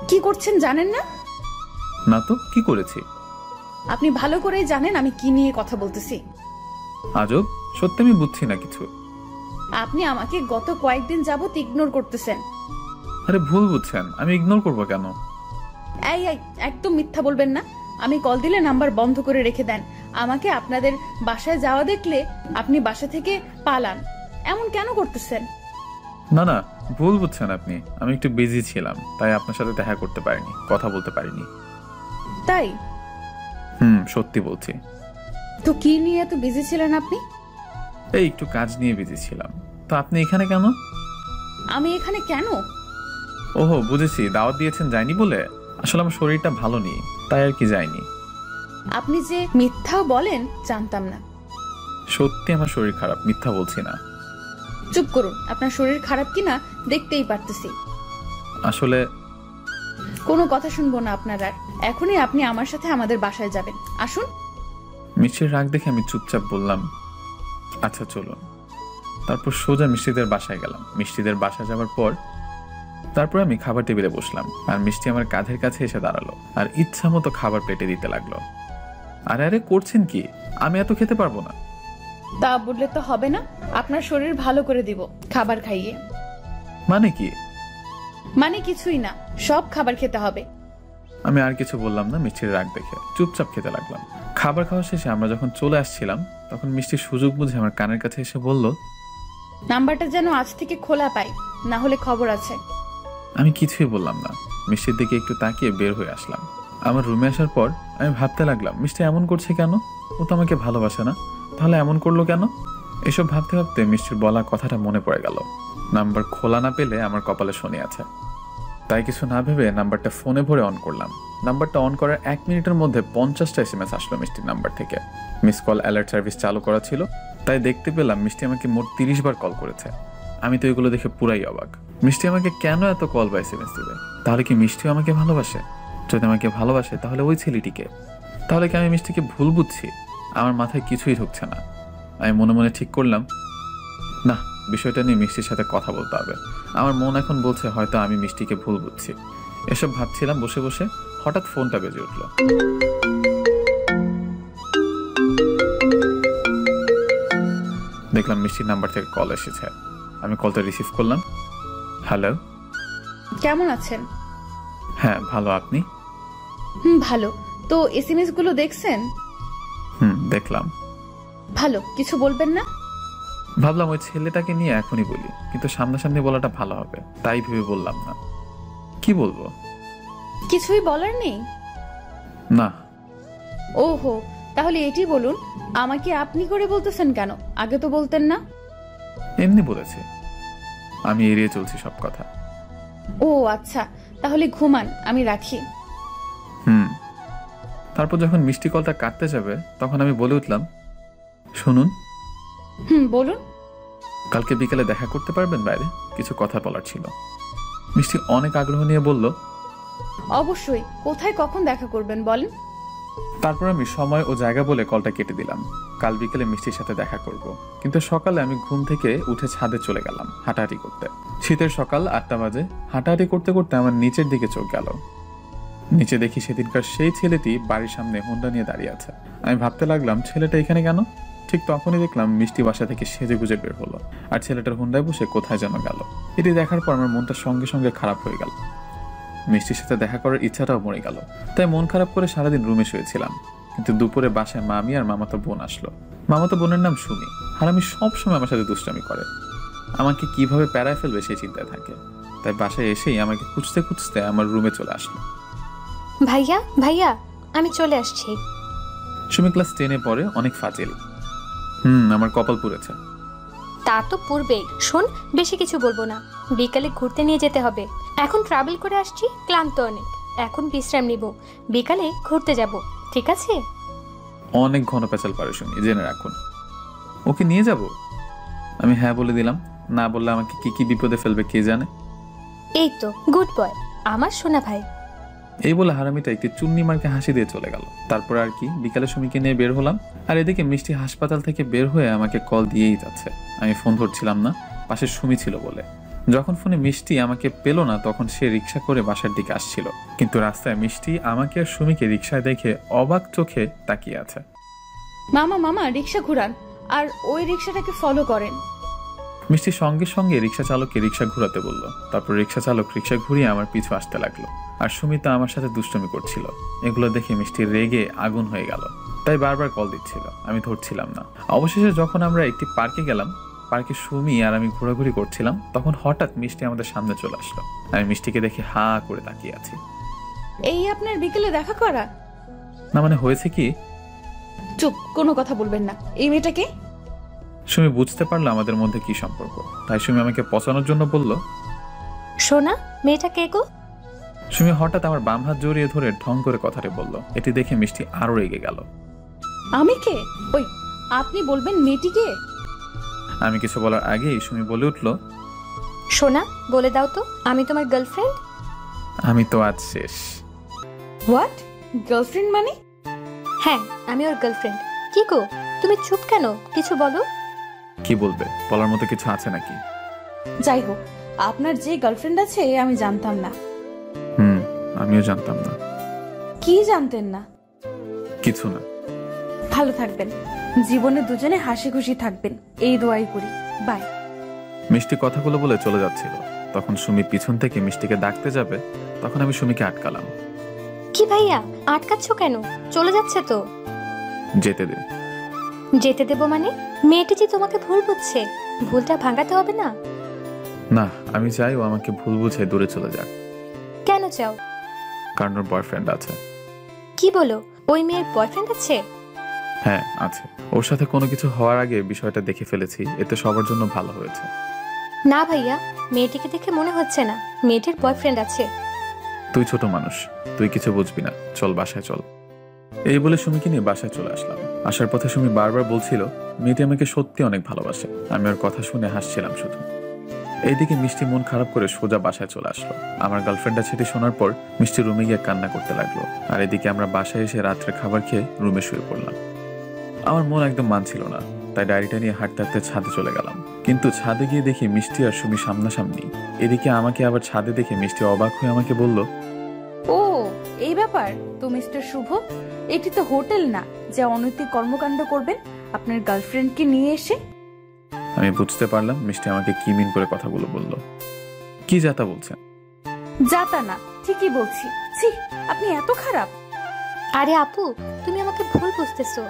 কি করছেন জানেন না? না তো, কি করেছি? আপনি ভালো করেই জানেন আমি কি নিয়ে কথা বলতেছি। আজব, সত্যি আমি বুঝছি না কিছু। আপনি আমাকে গত কয়েকদিন যাবত ইগনোর করতেছেন। আরে ভুল বুঝছেন, আমি ইগনোর করবো কেন? এই একদম মিথ্যা বলবেন না। আমি কল দিলে নাম্বার বন্ধ করে রেখে দেন। আমাকে আপনাদের বাসায় যাওয়া দেখলে আপনি বাসা থেকে পালান। এমন কেন করতেছেন? না না, ভুল বুঝছেন আপনি। আমি একটু বিজি ছিলাম, তাই আপনার সাথে দেখা করতে পারিনি, কথা বলতে পারিনি। তাই? সত্যি বলছি। তো কি নিয়ে এত বিজি ছিলেন আপনি? এই একটু কাজ নিয়ে বিজি ছিলাম। তো আপনি এখানে কেন? আমি এখানে কেন? ওহো, বুঝেছি, দাওয়াত দিয়েছেন যায়নি বলে। আসলে আমার শরীরটা ভালো নেই, তাই আর কি যায়নি। আপনি যে মিথ্যাও বলেন জানতাম না। সত্যি আমার শরীর খারাপ, মিথ্যা বলছি না। চুপ করুন, আপনার শরীর খারাপ কিনা দেখতেই পারতেছি। আসলে কোনো কথা শুনবো না আপনার আর। এখনই আপনি আমার সাথে আমাদের বাসায় যাবেন, আসুন। মিষ্টির রাগ দেখে আমি চুপচাপ বললাম, আচ্ছা চলুন। তারপর সোজা মিষ্টিদের বাসায় গেলাম। মিষ্টিদের বাসায় যাওয়ার পর তারপর আমি খাবার টেবিলে বসলাম, আর মিষ্টি আমার কাঁধের কাছে এসে দাঁড়ালো আর ইচ্ছা মতো খাবার প্লেটে দিতে লাগলো। আরে আরে, করছেন কি? আমি এত খেতে পারবো না। তা বললে তো হবে না, আপনার শরীর ভালো করে দিব খাবার খাইয়ে। মানে কি? মানে কিছুই না, সব খাবার খেতে হবে। আমি আর কিছু বললাম না। মিষ্টির রাগ দেখে চুপচাপ খেতে লাগলাম। খাবার খাওয়া শেষে আমরা যখন চলে আসছিলাম, তখন মিষ্টির সুযোগ বুঝে আমার কানের কাছে এসে বলল, নাম্বারটা যেন আজ থেকে খোলা পাই, না হলে খবর আছে। আমি কিছুই বললাম না। মিষ্টির দিকে একটু তাকিয়ে বের হয়ে আসলাম। আমার রুমে আসার পর আমি ভাবতে লাগলাম, মিষ্টি এমন করছে কেন? ও তো আমাকে ভালোবাসে না, তাহলে এমন করলো কেন? এসব ভাবতে ভাবতে মিষ্টির বলা কথাটা মনে পড়ে গেল। নাম্বার খোলা না পেলে আমার কপালে শনি আছে। তাই কিছু না ভেবে নাম্বারটা ফোনে ভরে অন করলাম। নাম্বারটা অন করার 1 মিনিটের মধ্যে 50টা SMS আসলো মিষ্টির নাম্বার থেকে। মিস কল অ্যালার্ট সার্ভিস চালু করা ছিল, তাই দেখতে পেলাম মিষ্টি আমাকে মোট 30 বার কল করেছে। আমি তো এগুলো দেখে পুরাই অবাক। মিষ্টি আমাকে কেন এত কল বা SMS দিবে? তাহলে কি মিষ্টিও আমাকে ভালোবাসে? যদি আমাকে ভালোবাসে তাহলে ওই ছেলেটিকে। তাহলে কি আমি মিষ্টিকে ভুল বুঝছি? আমার মাথায় কিছুই ঢুকছে না। আমি মনে মনে ঠিক করলাম, না, বিষয়টা নিয়ে মিষ্টির সাথে কথা বলতে হবে। আমার মন এখন বলছে হয়তো আমি মিষ্টিকে ভুল বুঝছি। এসব ভাবছিলাম বসে বসে, হঠাৎ ফোনটা বেজে উঠলো। দেখলাম মিষ্টির নাম্বার থেকে কল এসেছে। আমি কলটা রিসিভ করলাম। হ্যালো, কেমন আছেন? হ্যাঁ ভালো, আপনি? ভালো। তো SMS গুলো দেখছেন? দেখলাম। ভালো, কিছু বলবেন না? ভাবলাম ওই ছেলেটাকে নিয়ে এখনই বলি, কিন্তু সামনাসামনি বলাটা ভালো হবে, তাই ভেবে বললাম না। কি বলবো? কিছুই বলার নেই? না। ওহো, তাহলে এটি বলুন, আমাকে আপনি করে বলতেছেন কেন? আগে তো বলতেন না। এমনি বলেছে, আমি এড়িয়ে চলছি সব কথা। ও আচ্ছা, তাহলে ঘুমান, আমি রাখি। তারপর যখন মিষ্টি কলটা কাটতে যাবে, তখন আমি বলে উঠলাম, শুনুন। বলুন। কালকে বিকেলে দেখা করতে পারবেন বাইরে? কিছু কথা বলার ছিল। মিষ্টি অনেক আগ্রহ নিয়ে বলল, অবশ্যই। কোথায় কখন দেখা করবেন বলেন? তারপর আমি সময় ও জায়গা বলে কলটা কেটে দিলাম। কাল বিকেলে মিষ্টির সাথে দেখা করব, কিন্তু সকালে আমি ঘুম থেকে উঠে ছাদে চলে গেলাম হাঁটাহাঁটি করতে। শীতের সকাল 8টা বাজে। হাঁটাহাঁটি করতে করতে আমার নিচের দিকে চোখ গেল। নিচে দেখি সেদিনকার সেই ছেলেটি বাড়ির সামনে হোন্ডা নিয়ে দাঁড়িয়ে আছে। আমি ভাবতে লাগলাম, ছেলেটা এখানে কেন? ঠিক তখনই দেখলাম মিষ্টি বাসা থেকে সেজে গুজে বের হলো, আর ছেলেটার হোন্ডায় বসে কোথায় যেন গেল। এটি দেখার পর আমার মনটা সঙ্গে সঙ্গে খারাপ হয়ে গেল। মিষ্টির সাথে দেখা করার ইচ্ছাটাও মরে গেল। তাই মন খারাপ করে সারাদিন রুমে শুয়েছিলাম। কিন্তু দুপুরে বাসায় মামি আর মামাতো বোন আসলো। মামাতো বোনের নাম সুমি, আর আমি সবসময় আমার সাথে দুষ্টামি করে। আমাকে কিভাবে প্যারায় ফেলবে সেই চিন্তায় থাকে। তাই বাসায় এসেই আমাকে খুঁজতে খুঁজতে আমার রুমে চলে আসলো। ভাইয়া ভাইয়া, আমি চলে আসছি। সুমি ক্লাস 10-এ পড়ে, অনেক ফাজিল। আমার কপাল পুড়েছে। তা তো পূর্বেই। শোন, বেশি কিছু বলবো না, বিকালে ঘুরতে নিয়ে যেতে হবে। এখন ট্রাভেল করে আসছি, ক্লান্ত অনেক, এখন বিশ্রাম নিব, বিকালে ঘুরতে যাব, ঠিক আছে? অনেক ঘন পেঁচাল পারে সুমি, জেনে রাখুন। ওকে নিয়ে যাব? আমি হ্যাঁ বলে দিলাম। না বললে আমাকে কি কি বিপদে ফেলবে কে জানে। এই তো গুড বয়, আমার সোনা ভাই। এই বলে হারামিটা একটি চুন্নি মার্কে হাসি দিয়ে চলে গেল। তারপর আর কি, বিকালে সুমিকে নিয়ে বের হলাম। আর এদিকে মিষ্টি হাসপাতাল থেকে বের হয়ে আমাকে কল দিয়েই যাচ্ছে। আমি ফোন ধরছিলাম না, পাশে সুমি ছিল বলে। যখন ফোনে মিষ্টি আমাকে পেল না, তখন সে রিক্সা করে বাসার দিকে আসছিল। কিন্তু রাস্তায় মিষ্টি আমাকে আর সুমিকে রিক্সায় দেখে অবাক চোখে তাকিয়ে আছে। মামা মামা রিক্সা ঘুরান, আর ওই রিক্সাটাকে ফলো করেন। মিষ্টি সঙ্গে সঙ্গে রিক্সা চালককে রিক্সা ঘুরাতে বলল। তারপর রিক্সা চালক রিক্সা ঘুরিয়ে আমার পিছু আসতে লাগলো। আর সুমিতা আমার সাথে দুষ্টুমি করছিল। এগুলো দেখে মিষ্টি রেগে আগুন হয়ে গেল, তাই বারবার কল দিচ্ছিল। আমি ধরছিলাম না। অবশেষে যখন আমরা একটি পার্কে গেলাম, পার্কে সুমি আর আমি ঘোরাঘুরি করছিলাম, তখন হঠাৎ মিষ্টি আমাদের সামনে চলে আসলো। আমি মিষ্টিকে দেখে হা করে তাকিয়ে আছি। এই আপনার বিকেলে দেখা করা? না মানে হয়েছে কি? চুপ, কোনো কথা বলবেন না। এই মেয়েটাকে? সুমি বুঝতে পারলো আমাদের মধ্যে কি সম্পর্ক, তাই সুমি আমাকে পচানোর জন্য বলল, সোনা, মেয়েটা কে গো? সুমি হঠাৎ আমার বাম হাত জড়িয়ে ধরে ঢং করে কথাটি বলল। এটি দেখে মিষ্টি আরো রেগে গেল। আমি কে? ওই আপনি বলবেন মেয়েটি কে? আমি কিছু বলার আগেই সুমি বলে উঠল, সোনা, বলে দাও তো, আমি তোমার গার্লফ্রেন্ড। আমি তো আজ শেষ। হোয়াট? গার্লফ্রেন্ড মানে? হ্যাঁ, আমি ওর গার্লফ্রেন্ড। কি গো, তুমি চুপ কেন? কিছু বলো। কি বলবে? বলার মতো কিছু আছে নাকি? যাই হোক, আপনার যে গার্লফ্রেন্ড আছে আমি জানতাম না। আমিও জানতাম না। কি জানতেন না? কিছু না। ভালো থাকবেন, জীবনে দুজনে হাসি খুশি থাকবেন, এই দোয়াই করি। বাই। মিষ্টি কথাগুলো বলে চলে যাচ্ছিল। তখন সুমি পিছন থেকে মিষ্টিকে ডাকতে যাবে, তখন আমি সুমিকে আটকালাম। কি ভাইয়া, আটকাচ্ছ কেন? চলে যাচ্ছে তো। যেতে দে। যেতে দেবো মানে? মেয়েটি যে তোমাকে ভুল বুঝছে, ভুলটা ভাঙাতে হবে না? না, আমি চাই ও আমাকে ভুল বুঝে দূরে চলে যাক। কেন চাও? কারণ ওর বয়ফ্রেন্ড আছে। কি বলো? ওই মেয়ের বয়ফ্রেন্ড আছে? হ্যাঁ আছে। ওর সাথে কোনো কিছু হওয়ার আগে বিষয়টা দেখে ফেলেছি, এতে সবার জন্য ভালো হয়েছে। না ভাইয়া, মেয়েটিকে দেখে মনে হচ্ছে না মেয়েটির বয়ফ্রেন্ড আছে। তুই ছোট মানুষ, তুই কিছু বুঝবি না, চল বাসায় চল। এই বলে সুমিকে নিয়ে বাসায় চলে আসলাম। আসার পথে সুমি বারবার বলছিল মেয়েটি আমাকে সত্যি অনেক ভালোবাসে। আমি ওর কথা শুনে হাসছিলাম শুধু। এইদিকে মিষ্টি মন খারাপ করে সোজা বাসায় চলে আসলো। আমার গার্লফ্রেন্ডটা ছেড়ে শোনার পর মিষ্টি রুমে গিয়ে কান্না করতে লাগলো। আর এদিকে আমরা বাসায় এসে রাত্রে খাবার খেয়ে রুমে শুয়ে পড়লাম। আমার মন একদম মানছিল না, তাই ডায়েরিটা নিয়ে হাঁটতে হাঁটতে ছাদে চলে গেলাম। কিন্তু ছাদে গিয়ে দেখি মিষ্টি আর সুমি সামনাসামনি। এদিকে আমাকে আবার ছাদে দেখে মিষ্টি অবাক হয়ে আমাকে বলল, ও এই ব্যাপার তো মিস্টার শুভ, এটি তো হোটেল না যে অনৈতিক কর্মকাণ্ড করবেন আপনার গার্লফ্রেন্ডকে নিয়ে এসে। আমি বুঝতে পারলাম মিষ্টি আমাকে কি মিন করে কথাগুলো বলল। কি যাতা বলছেন? যাতা না, ঠিকই বলছি। ছি, আপনি এত খারাপ। আরে আপু, তুমি আমাকে ভুল বুঝতেছো।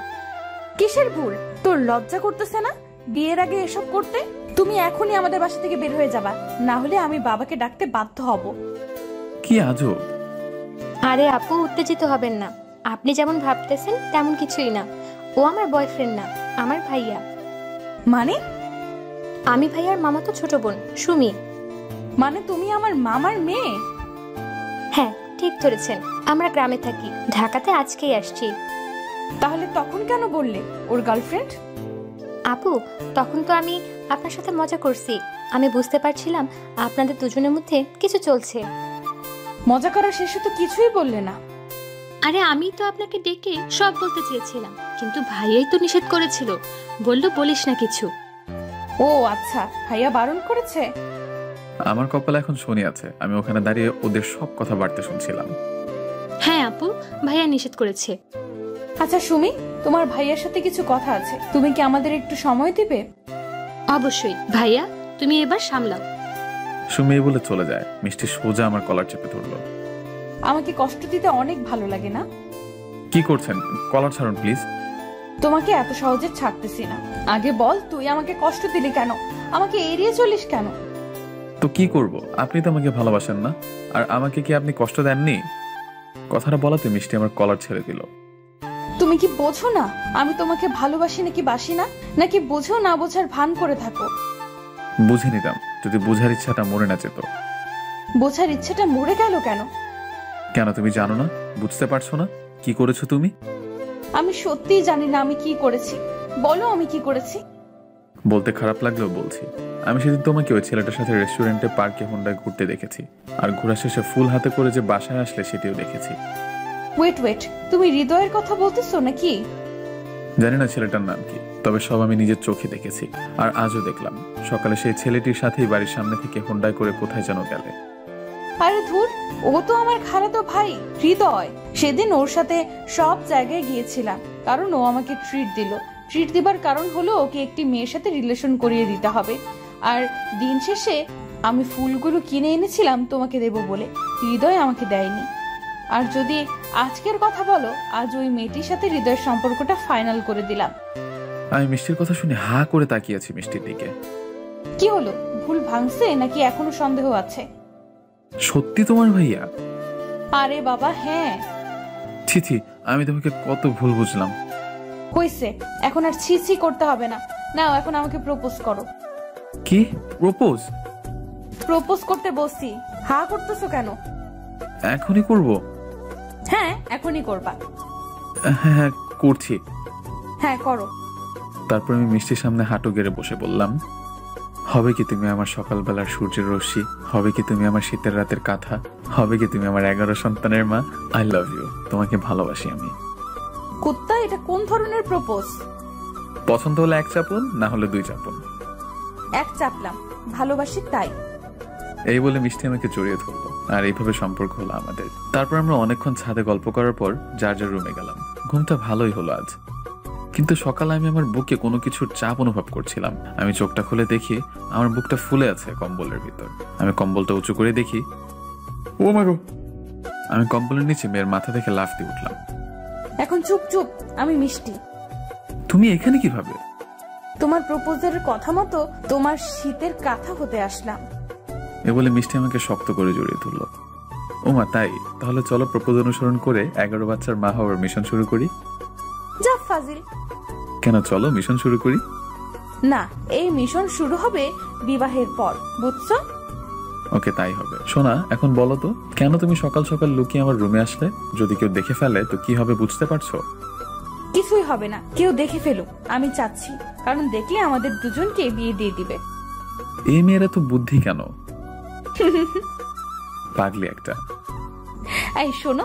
কিসের ভুল? তোর লজ্জা করতেছে না বিয়ের আগে এসব করতে? তুমি এখনই আমাদের বাসা থেকে বের হয়ে যাবা, না হলে আমি বাবাকে ডাকতে বাধ্য হব। কি আজব। আরে আপু, উত্তেজিত হবেন না। আপনি যেমন ভাবতেছেন তেমন কিছুই না। ও আমার বয়ফ্রেন্ড না, আমার ভাইয়া। মানে? আমি ভাইয়ার মামাতো ছোট বোন সুমি। মানে তুমি আমার মামার মেয়ে? হ্যাঁ, ঠিক ধরেছেন। আমরা গ্রামে থাকি, ঢাকাতে আজকেই আসছি। তাহলে তখন কেন বললে ওর গার্লফ্রেন্ড? আপু, তখন তো আমি আপনার সাথে মজা করছি। আমি বুঝতে পারছিলাম আপনাদের দুজনের মধ্যে কিছু চলছে। মজা করা শেষে তো কিছুই বললে না। আরে আমি তো আপনাকে ডেকে সব বলতে চেয়েছিলাম, কিন্তু ভাইয়াই তো নিষেধ করেছিল, বলল বলিস না কিছু। ও আচ্ছা, ভাইয়া বারণ করেছে? আমার কপালে এখন শনি আছে, আমি ওখানে দাঁড়িয়ে ওদের সব কথা বাড়তে শুনছিলাম। হ্যাঁ আপু, ভাইয়া নিষেধ করেছে। আচ্ছা সুমি, তোমার ভাইয়ার সাথে কিছু কথা আছে, তুমি কি আমাদের একটু সময় দিবে? অবশ্যই ভাইয়া, তুমি এবার সামলাও। সুমি বলে চলে যায়। মিষ্টি সোজা আমার কলার চেপে ধরলো। আমাকে কষ্ট দিতে অনেক ভালো লাগে না? কি করছেন? কলার ছাড়ুন প্লিজ। তোমাকে এত সহজে ছাড়তেছি না। আগে বল, তুই আমাকে কষ্ট দিলি কেন? আমাকে এড়িয়ে চলিস কেন? তো কি করব? আপনি তো আমাকে ভালোবাসেন না, আর আমাকে কি আপনি কষ্ট দেননি? কথাটা বলাতে মিষ্টি আমার কলার ছেড়ে দিল। তুমি কি বোঝো না আমি তোমাকে ভালোবাসি নাকি বাসি না? নাকি বোঝো না বোঝার ভান করে থাকো? বুঝে নিতাম যদি বোঝার ইচ্ছাটা মরে না যেত। বোঝার ইচ্ছাটা মরে গেল কেন? কেন তুমি জানো না? বুঝতে পারছো না কি করেছো তুমি? আমি সত্যিই জানি না আমি কি করেছি। বলো আমি কি করেছি। বলতে খারাপ লাগলেও বলছি, আমি সেদিন তোমাকে ওই ছেলেটার সাথে রেস্টুরেন্টে পার্কে হোন্ডায় ঘুরতে দেখেছি, আর ঘোরা শেষে ফুল হাতে করে যে বাসায় আসলে সেটিও দেখেছি। ওয়েট, তুমি হৃদয়ের কথা বলতেছো নাকি? জানি না ছেলেটার নাম কি, তবে সব আমি নিজের চোখে দেখেছি, আর আজও দেখলাম। সকালে সেই ছেলেটির সাথেই বাড়ির সামনে থেকে হোন্ডায় করে কোথায় যেন গেলে। আরে ধুর, ও তো আমার খালাতো ভাই হৃদয়। সেদিন ওর সাথে সব জায়গায় গিয়েছিলাম, কারণ ও আমাকে ট্রিট দিল। ট্রিট দিবার কারণ হলো ওকে একটি মেয়ের সাথে রিলেশন করিয়ে দিতে হবে। আর দিন শেষে আমি ফুলগুলো কিনে এনেছিলাম তোমাকে দেব বলে, হৃদয় আমাকে দেয়নি। আর যদি আজকের কথা বলো, আজ ওই মেয়েটির সাথে হৃদয়ের সম্পর্কটা ফাইনাল করে দিলাম। আমি মিষ্টির কথা শুনে হা করে তাকিয়েছি মিষ্টির দিকে। কি হলো, ভুল ভাঙছে নাকি এখনো সন্দেহ আছে? সত্যি তোমার ভাইয়া? আরে বাবা হ্যাঁ। ছি ছি, আমি তোমাকে কত ভুল বুঝলাম। হইছে, এখন আর ছি ছি করতে হবে না। নাও এখন আমাকে প্রপোজ করো। কি প্রপোজ? প্রপোজ করতে বসছি, হা করতেছো কেন? এখনই করব? হ্যাঁ এখনই করবা। হ্যাঁ হ্যাঁ করছি। হ্যাঁ করো। তারপর আমি মিষ্টির সামনে হাঁটু গেড়ে বসে বললাম, হবে কি তুমি আমার সকালবেলার সূর্যের রশ্মি? হবে কি তুমি আমার শীতের রাতের কাঁথা? হবে কি তুমি আমার 11 সন্তানের মা? আই লাভ ইউ, তোমাকে ভালোবাসি আমি। কুত্তা, এটা কোন ধরনের প্রপোজ? পছন্দ হলে 1 চাপুন, না হলে 2 চাপুন। 1 চাপলাম, ভালোবাসি তাই। এই বলে মিষ্টি আমাকে জড়িয়ে ধরলো, আর এইভাবে সম্পর্ক হলো আমাদের। তারপর আমরা অনেকক্ষণ ছাদে গল্প করার পর যার যার রুমে গেলাম। ঘুমটা ভালোই হলো আজ, কিন্তু সকালে আমি আমার বুকে কোনো কিছুর চাপ অনুভব করছিলাম। আমি চোখটা খুলে দেখি আমার বুকটা ফুলে আছে কম্বলের ভিতর। আমি কম্বলটা উঁচু করে দেখি, ও মা গো! আমি কম্বলের নিচে মেয়ের মাথা দেখে লাফ দিয়ে উঠলাম। এখন চুপ চুপ, আমি মিষ্টি। তুমি এখানে কিভাবে? তোমার প্রপোজের কথা মতো তোমার শীতের কাঁথা হতে আসলাম। এ বলে মিষ্টি আমাকে শক্ত করে জড়িয়ে ধরলো। ও মা, তাই? তাহলে চলো প্রপোজ অনুসরণ করে 11 বাচ্চার মা হওয়ার মিশন শুরু করি। যা ফাজিল। কেন, চলো মিশন শুরু করি। না, এই মিশন শুরু হবে বিবাহের পর, বুঝছো? ওকে, তাই হবে। শোনা, এখন বলো তো, কেন তুমি সকাল সকাল লুকিয়ে আমার রুমে আসলে? যদি কেউ দেখে ফেলে তো কি হবে বুঝতে পারছো? কিছুই হবে না, কেউ দেখে ফেলুক, আমি চাচ্ছি। কারণ দেখলে আমাদের দুজনকে বিয়ে দিয়ে দিবে। এই মেয়েরা তো বুদ্ধি কেন! পাগলি একটা। এই শোনো।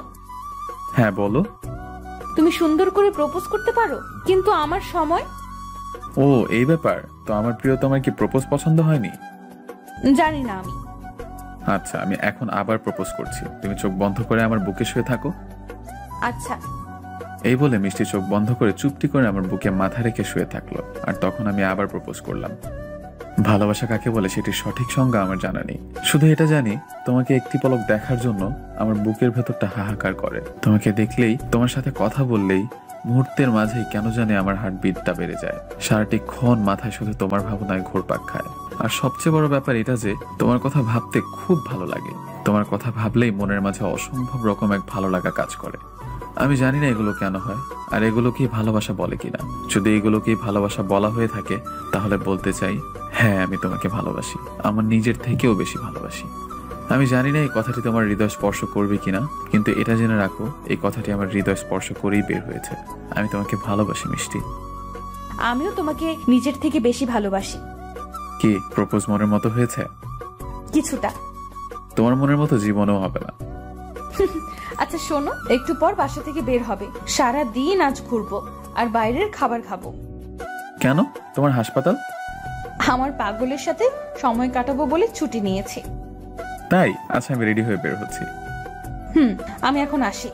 হ্যাঁ বলো। তুমি সুন্দর করে প্রপোজ করতে পারো, কিন্তু আমার সময়। ও এই ব্যাপার। তো আমার প্রিয়, তোমার কি প্রপোজ পছন্দ হয়নি? জানি না আমি। আচ্ছা, আমি এখন আবার প্রপোজ করছি। তুমি চোখ বন্ধ করে আমার বুকে শুয়ে থাকো। আচ্ছা। এই বলে মিষ্টি চোখ বন্ধ করে চুপটি করে আমার বুকে মাথা রেখে শুয়ে থাকলো। আর তখন আমি আবার প্রপোজ করলাম। ভালোবাসা কাকে বলে সেটির সঠিক সংজ্ঞা আমার জানা নেই, শুধু এটা জানি তোমাকে একটি পলক দেখার জন্য আমার বুকের ভেতরটা হাহাকার করে। তোমাকে দেখলেই, তোমার সাথে কথা বললেই মুহূর্তের মাঝেই কেন জানে আমার হার্টবিটটা বেড়ে যায়। সারাটি ক্ষণ মাথায় শুধু তোমার ভাবনায় ঘুরপাক খায়। আর সবচেয়ে বড় ব্যাপার এটা যে তোমার কথা ভাবতে খুব ভালো লাগে। তোমার কথা ভাবলেই মনের মাঝে অসম্ভব রকম এক ভালো লাগা কাজ করে। আমি জানি না এগুলো কেন হয়, আর এগুলোকেই ভালোবাসা বলে কিনা। যদি এগুলোকেই ভালোবাসা বলা হয়ে থাকে, তাহলে বলতে চাই, হ্যাঁ আমি তোমাকে ভালোবাসি, আমার নিজের থেকেও বেশি ভালোবাসি। আমি জানি না এই কথাটি তোমার হৃদয় স্পর্শ করবে কিনা, কিন্তু এটা জেনে রাখো, এই কথাটি আমার হৃদয় স্পর্শ করেই বের হয়েছে। আমি তোমাকে ভালোবাসি মিষ্টি। আমিও তোমাকে নিজের থেকে বেশি ভালোবাসি। কি প্রপোজ মনের মতো হয়েছে? কিছুটা। তোমার মনের মতো জীবনেও হবে না। আচ্ছা শোনো, একটু পর বাসা থেকে বের হবে। সারা দিন আজ ঘুরবো আর বাইরের খাবার খাবো। কেন? তোমার হাসপাতাল? আমার পাগলের সাথে সময় কাটাবো বলে ছুটি নিয়েছি। তাই? আচ্ছা, আমি রেডি হয়ে বের হচ্ছি। আমি এখন আসি।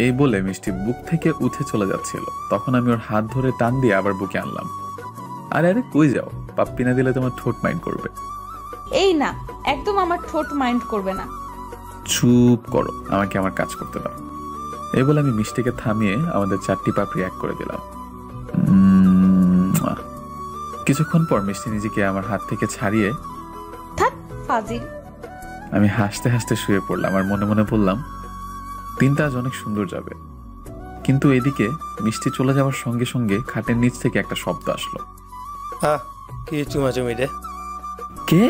এই বলে মিষ্টি বুক থেকে উঠে চলে যাচ্ছিল। তখন আমি ওর হাত ধরে টান দিয়ে আবার বুকে আনলাম। আরে আরে কই যাও? পাপ্পি না দিলে তোমার ঠোঁট মাইন্ড করবে। এই না, একদম আমার ঠোঁট মাইন্ড করবে না। চুপ করো, আমাকে আমার কাজ করতে দাও। এই বলে আমি মিষ্টিকে থামিয়ে আমাদের 4টি পাপড়ি এক করে দিলাম। কিছুক্ষণ পর মিষ্টি নিজেকে আমার হাত থেকে ছাড়িয়ে, থাক ফাজিল। আমি হাসতে হাসতে শুয়ে পড়লাম আর মনে মনে বললাম, দিনটা আজ অনেক সুন্দর যাবে। কিন্তু এদিকে মিষ্টি চলে যাওয়ার সঙ্গে সঙ্গে খাটের নিচ থেকে একটা শব্দ আসলো। কে চুমাচুমি রে? কে?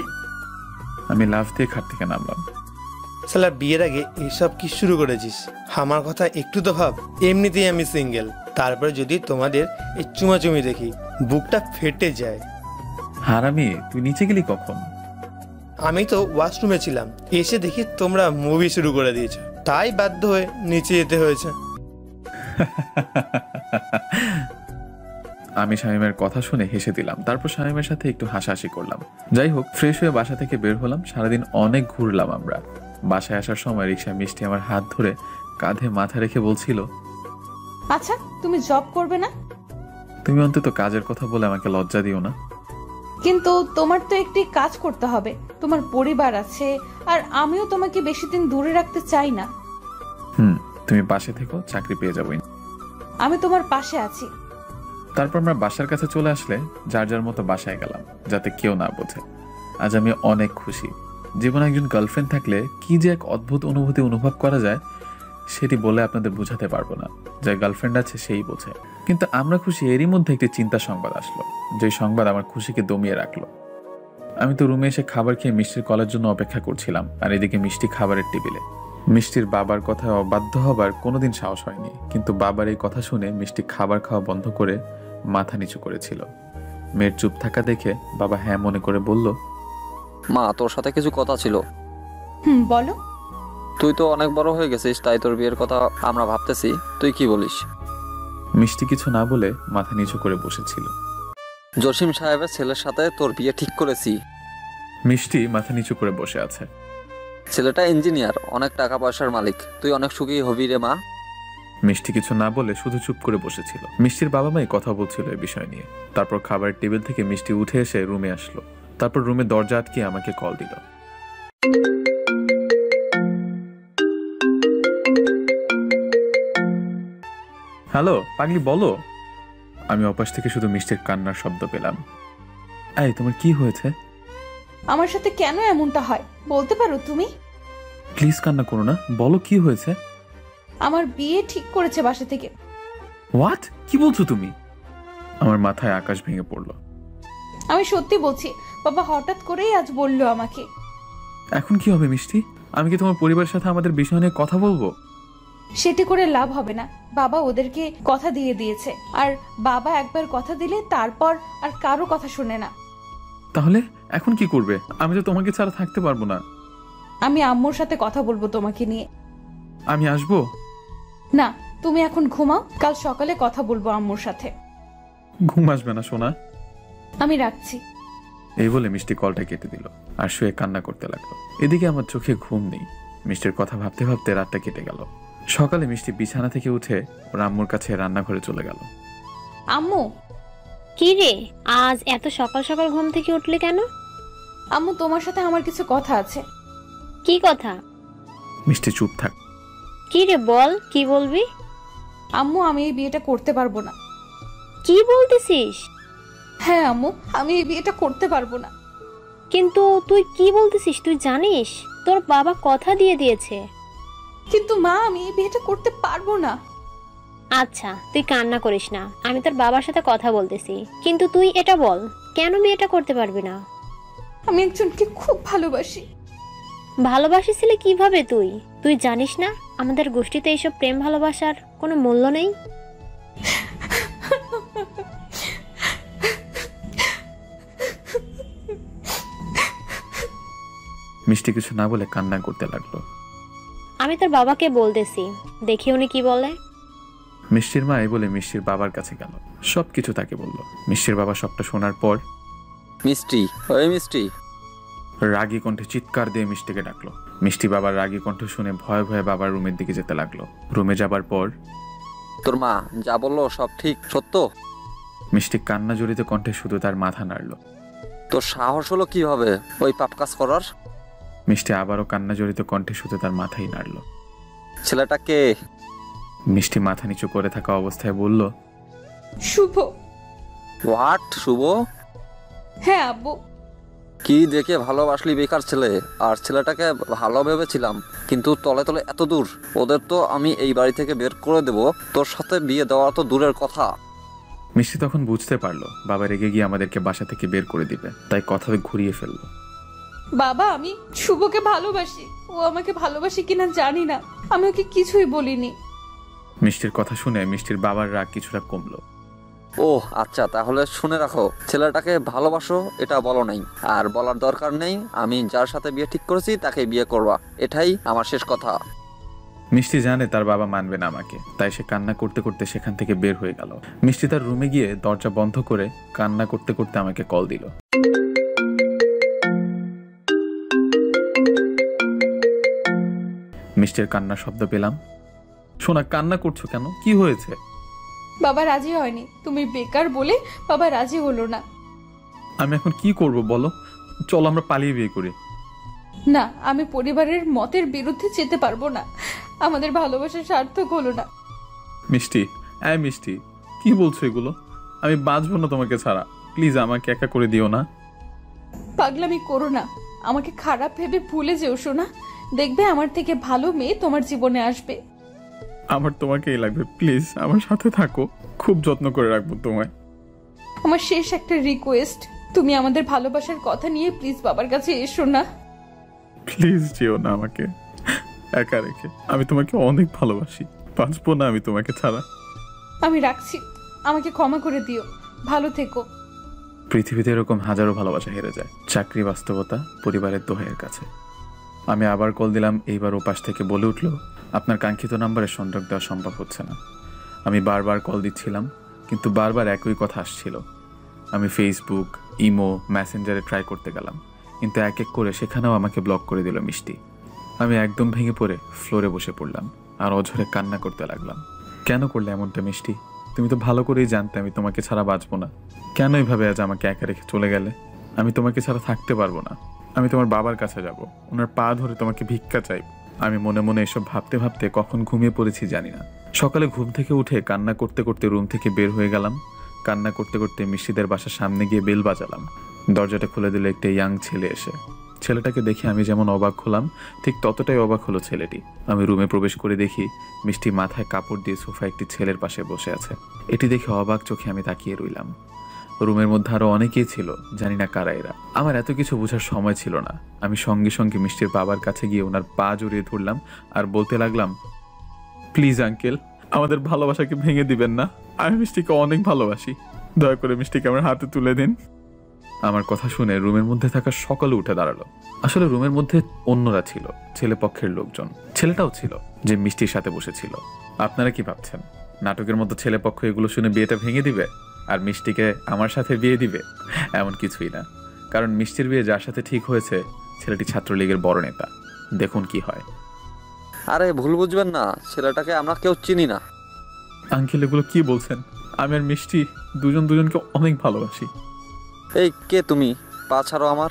আমি লাফ দিয়ে খাট থেকে নামলাম। শালা বিয়ের আগে এসব কি শুরু করেছিস? আমার কথা একটু তো ভাব। এমনিতেই আমি সিঙ্গেল, তারপরে যদি তোমাদের এই চুমাচুমি দেখি বুকটা ফেটে যায়। হারামি, তুই নিচে গেলি কখন? আমি তো ওয়াশরুমে ছিলাম, এসে দেখি তোমরা মুভি শুরু করে দিয়েছো, তাই বাধ্য হয়ে নিচে যেতে হয়েছে। আমি শামীমের কথা শুনে হেসে দিলাম, তারপর শামীমের সাথে একটু হাসাহাসি করলাম। যাই হোক, ফ্রেশ হয়ে বাসা থেকে বের হলাম। সারাদিন অনেক ঘুরলাম আমরা। বাসায় আসার সময় রিক্সা মিষ্টি আমার হাত ধরে কাঁধে মাথা রেখে বলছিল, আচ্ছা তুমি জব করবে না? তুমি অন্তত কাজের কথা বলে আমাকে লজ্জা দিও না। কিন্তু তোমার তো একটি কাজ করতে হবে, তোমার পরিবার আছে, আর আমিও তোমাকে বেশি দিন দূরে রাখতে চাই না। তুমি পাশে থেকো, চাকরি পেয়ে যাবো। আমি তোমার পাশে আছি। তারপর আমরা বাসার কাছে চলে আসলে যার যার মতো বাসায় গেলাম, যাতে কেউ না বোঝে। আজ আমি অনেক খুশি। জীবনে একজন গার্লফ্রেন্ড থাকলে কি যে এক অদ্ভুত অনুভূতি অনুভব করা যায়, সেটি বলে আপনাদের বোঝাতে পারবো না। যার গার্লফ্রেন্ড আছে সেই বোঝে। কিন্তু আমরা খুশি, এরই মধ্যে একটি চিন্তার সংবাদ আসলো, যে সংবাদ আমার খুশিকে দমিয়ে রাখলো। আমি তো রুমে এসে খাবার খেয়ে মিষ্টির কলের জন্য অপেক্ষা করছিলাম, আর এদিকে মিষ্টি খাবারের টেবিলে। মিষ্টির বাবার কথায় অবাধ্য হবার কোনোদিন সাহস হয়নি, কিন্তু বাবার এই কথা শুনে মিষ্টি খাবার খাওয়া বন্ধ করে মাথা নিচু করেছিল। মেয়ের চুপ থাকা দেখে বাবা হ্যাঁ মনে করে বলল, মা, তোর সাথে কিছু কথা ছিল। বলো। তুই তো অনেক বড় হয়ে গেছিস, তাই তোর বিয়ের কথা আমরা ভাবতেছি, তুই কি বলিস? মিষ্টি কিছু না বলে মাথা নিচু করে বসেছিল। জসিম সাহেবের ছেলের সাথে তোর বিয়ে ঠিক করেছি। মিষ্টি মাথা নিচু করে বসে আছে। ছেলেটা ইঞ্জিনিয়ার, অনেক টাকা পয়সার মালিক, তুই অনেক সুখী হবি রে মা। মিষ্টি কিছু না বলে শুধু চুপ করে বসেছিল। মিষ্টির বাবা মাই কথা বলছিল এই বিষয় নিয়ে। তারপর খাবারের টেবিল থেকে মিষ্টি উঠে এসে রুমে আসলো। তারপর রুমে দরজা আটকে আমাকে কল দিল। হ্যালো পাগলি, বলো। আমি অপাশ থেকে শুধু মিষ্টির কান্নার শব্দ পেলাম। এই, তোমার কি হয়েছে? আমার সাথে কেন এমনটা হয় বলতে পারো তুমি? প্লিজ কান্না করো না, বলো কি হয়েছে। আমার বিয়ে ঠিক করেছে বাসা থেকে। হোয়াট? কি বলছো তুমি? আমার মাথায় আকাশ ভেঙে পড়লো। আমি সত্যি বলছি, বাবা হঠাৎ করেই আজ বললো আমাকে। এখন কি হবে মিষ্টি? আমি কি তোমার পরিবারের সাথে আমাদের বিষয় নিয়ে কথা বলবো? সেটি করে লাভ হবে না, বাবা ওদেরকে কথা দিয়ে দিয়েছে, আর বাবা একবার কথা দিলে তারপর আর কারো কথা শুনে না। তাহলে এখন কি করবে? আমি তো তোমাকে ছাড়া থাকতে পারবো না। আমি আম্মুর সাথে কথা বলবো তোমাকে নিয়ে। আমি আসবো? না, তুমি এখন ঘুমাও, কাল সকালে কথা বলবো আম্মুর সাথে। ঘুম আসবে না সোনা। আমি রাখছি। এই বলে মিষ্টি কলটা কেটে দিল আর শুয়ে কান্না করতে লাগলো। এদিকে আমার চোখে ঘুম নেই। মিষ্টির কথা ভাবতে ভাবতে রাতটা কেটে গেল। সকালে মিষ্টি বিছানা থেকে উঠে ওর আম্মুর কাছে রান্নাঘরে চলে গেল। আম্মু। কি রে, আজ এত সকাল সকাল ঘুম থেকে উঠলে কেন? আম্মু, তোমার সাথে আমার কিছু কথা আছে। কি কথা? মিষ্টি চুপ থাক। কি রে, বল, কি বলবি? আম্মু, আমি এই বিয়েটা করতে পারবো না। কি বলতেছিস? হ্যাঁ আম্মু, আমি এই বিয়েটা করতে পারবো না। কিন্তু তুই কি বলতেছিস? তুই জানিস তোর বাবা কথা দিয়ে দিয়েছে। কিন্তু মা, আমি এই বিয়েটা করতে পারবো না। আচ্ছা, তুই কান্না করিস না, আমি তোর বাবার সাথে কথা বলতেছি। কিন্তু তুই এটা বল, কেন বিয়েটা করতে পারবি না? আমি একজনকে খুব ভালোবাসি। ভালোবাসিছিলে কিভাবে তুই? তুই জানিস না আমাদের গোষ্ঠীতে এইসব প্রেম ভালোবাসার কোনো মূল্য নেই? মিষ্টি কিছু না বলে কান্না করতে লাগলো। আমি তোর বাবাকে বলতেছি, দেখি উনি কি বলে। মিষ্টির মা এই বলে মিষ্টির বাবার কাছে গেল, সবকিছু তাকে বলল। মিষ্টির বাবা সবটা শোনার পর মিষ্টি, ওই মিষ্টি, রাগী কণ্ঠে চিৎকার দিয়ে মিষ্টিকে ডাকলো। মিষ্টি বাবার রাগী কণ্ঠ শুনে ভয়ে ভয়ে বাবার রুমের দিকে যেতে লাগলো। রুমে যাবার পর, তোর মা যা বললো সব ঠিক সত্য? মিষ্টি কান্না জড়িত কণ্ঠে শুধু তার মাথা নাড়ল। তোর সাহস হলো কিভাবে ওই পাপ কাজ করার? মিষ্টি আবারও কান্না জড়িত কণ্ঠে শুধু তার মাথাই নাড়ল। ছেলেটাকে? মিষ্টি মাথা নিচু করে থাকা অবস্থায় বলল, শুভ। হোয়াট? শুভ? হ্যাঁ আব্বু। কি দেখে ভালোবাসলি বেকার ছেলে? আর ছেলেটাকে ভালো ভেবেছিলাম, কিন্তু তলে তলে এত দূর। ওদের তো আমি এই বাড়ি থেকে বের করে দেব, তোর সাথে বিয়ে দেওয়া তো দূরের কথা। মিষ্টি তখন বুঝতে পারলো বাবা রেগে গিয়ে আমাদেরকে বাসা থেকে বের করে দিবে, তাই কথা ঘুরিয়ে ফেললো। বাবা, আমি শুভকে ভালোবাসি। ও আমাকে ভালোবাসি কিনা জানি না, আমি ওকে কিছুই বলিনি। মিষ্টির কথা শুনে মিষ্টির বাবার রাগ কিছুটা কমলো। ও আচ্ছা, তাহলে শুনে রাখো, ছেলেটাকে ভালোবাসো এটা বলো নাই, আর বলার দরকার নেই আমি যার সাথে বিয়ে ঠিক করেছি তাকে বিয়ে করবা, এটাই আমার শেষ কথা। মিষ্টি জানে তার বাবা মানবে না আমাকে, তাই সে কান্না করতে করতে সেখান থেকে বের হয়ে গেল। মিষ্টি তার রুমে গিয়ে দরজা বন্ধ করে কান্না করতে করতে আমাকে কল দিল। মিষ্টির কান্নার শব্দ পেলাম। শোনা, কান্না করছো কেন? কি হয়েছে? বাবা রাজি হয়নি, তুমি বেকার বলে বাবা রাজি হলো না। আমি এখন কি করব বলো? চলো আমরা পালিয়ে বিয়ে করি। না, আমি পরিবারের মতের বিরুদ্ধে যেতে পারবো না। আমাদের ভালোবাসা সার্থক হলো না। মিষ্টি, মিষ্টি, কি বলছো এগুলো? আমি বাঁচবো না তোমাকে ছাড়া। প্লিজ আমাকে একা করে দিও না। পাগলামি করো না, আমাকে খারাপ ভেবে ভুলে যেও শোনা। দেখবে আমার থেকে ভালো মেয়ে তোমার জীবনে আসবে। আমার তোমাকেই লাগবে, প্লিজ আমার সাথে থাকো, খুব যত্ন করে রাখবো তোমায়। আমার শেষ একটা রিকোয়েস্ট, তুমি আমাদের ভালোবাসার কথা নিয়ে প্লিজ বাবার কাছে এসো না। প্লিজ যেও না আমাকে একা রেখে। আমি তোমাকে অনেক ভালোবাসি, বাঁচবো না আমি তোমাকে ছাড়া। আমি রাখছি, আমাকে ক্ষমা করে দিও, ভালো থেকো। পৃথিবীতে এরকম হাজারো ভালোবাসা হেরে যায়, চাকরি, বাস্তবতা, পরিবারের দোহাইয়ের কাছে। আমি আবার কল দিলাম। এইবার ওপাশ থেকে বলে উঠলো, আপনার কাঙ্ক্ষিত নাম্বারে সংযোগ দেওয়া সম্ভব হচ্ছে না। আমি বারবার কল দিচ্ছিলাম, কিন্তু বারবার একই কথা আসছিল। আমি ফেসবুক, ইমো, মেসেঞ্জারে ট্রাই করতে গেলাম, কিন্তু এক এক করে সেখানেও আমাকে ব্লক করে দিল মিষ্টি। আমি একদম ভেঙে পড়ে ফ্লোরে বসে পড়লাম আর অঝরে কান্না করতে লাগলাম। কেন করলে এমনটা মিষ্টি? তুমি তো ভালো করেই জানতে আমি তোমাকে ছাড়া বাঁচবো না। কেন এইভাবে আজ আমাকে একা রেখে চলে গেলে? আমি তোমাকে ছাড়া থাকতে পারবো না। আমি তোমার বাবার কাছে যাব, ওনার পা ধরে তোমাকে ভিক্ষা চাইব। আমি মনে মনে এসব ভাবতে ভাবতে কখন ঘুমিয়ে পড়েছি জানি না। সকালে ঘুম থেকে উঠে কান্না করতে করতে রুম থেকে বের হয়ে গেলাম। কান্না করতে করতে মিষ্টিদের বাসার সামনে গিয়ে বেল বাজালাম। দরজাটা খুলে দিল একটা ইয়াং ছেলে এসে। ছেলেটাকে দেখে আমি যেমন অবাক হলাম, ঠিক ততটাই অবাক হলো ছেলেটি। আমি রুমে প্রবেশ করে দেখি মিষ্টি মাথায় কাপড় দিয়ে সোফা একটি ছেলের পাশে বসে আছে। এটি দেখে অবাক চোখে আমি তাকিয়ে রইলাম। রুমের মধ্যে আরো অনেকেই ছিল, জানি না কারা এরা। আমার এত কিছু বোঝার সময় ছিল না। আমি সঙ্গে সঙ্গে মিষ্টির বাবার কাছে গিয়ে ওনার পা জড়িয়ে ধরলাম আর বলতে লাগলাম, প্লিজ আঙ্কেল, আমাদের ভালোবাসাকে ভেঙে দিবেন না। আমি মিষ্টিকে অনেক ভালোবাসি, দয়া করে মিষ্টিকে আমার হাতে তুলে দিন। আমার কথা শুনে রুমের মধ্যে থাকা সকলে উঠে দাঁড়ালো। আসলে রুমের মধ্যে অন্যরা ছিল, ছেলে পক্ষের লোকজন। ছেলেটাও ছিল যে মিষ্টির সাথে বসেছিল। আপনারা কি ভাবছেন নাটকের মতো ছেলে পক্ষ এগুলো শুনে বিয়েটা ভেঙে দিবে আর মিষ্টিকে আমার সাথে বিয়ে দিবে? এমন কিছুই না, কারণ মিষ্টির বিয়ে যার সাথে ঠিক হয়েছে ছেলেটি ছাত্রলীগের বড় নেতা। দেখুন কি হয়। আরে ভুল বুঝবেন না, ছেলেটাকে আমরা কেউ চিনি না। আঙ্কেল এগুলো কি বলছেন? আমি আর মিষ্টি দুজনকে অনেক ভালোবাসি। এই কে তুমি? পা ছাড়ো আমার।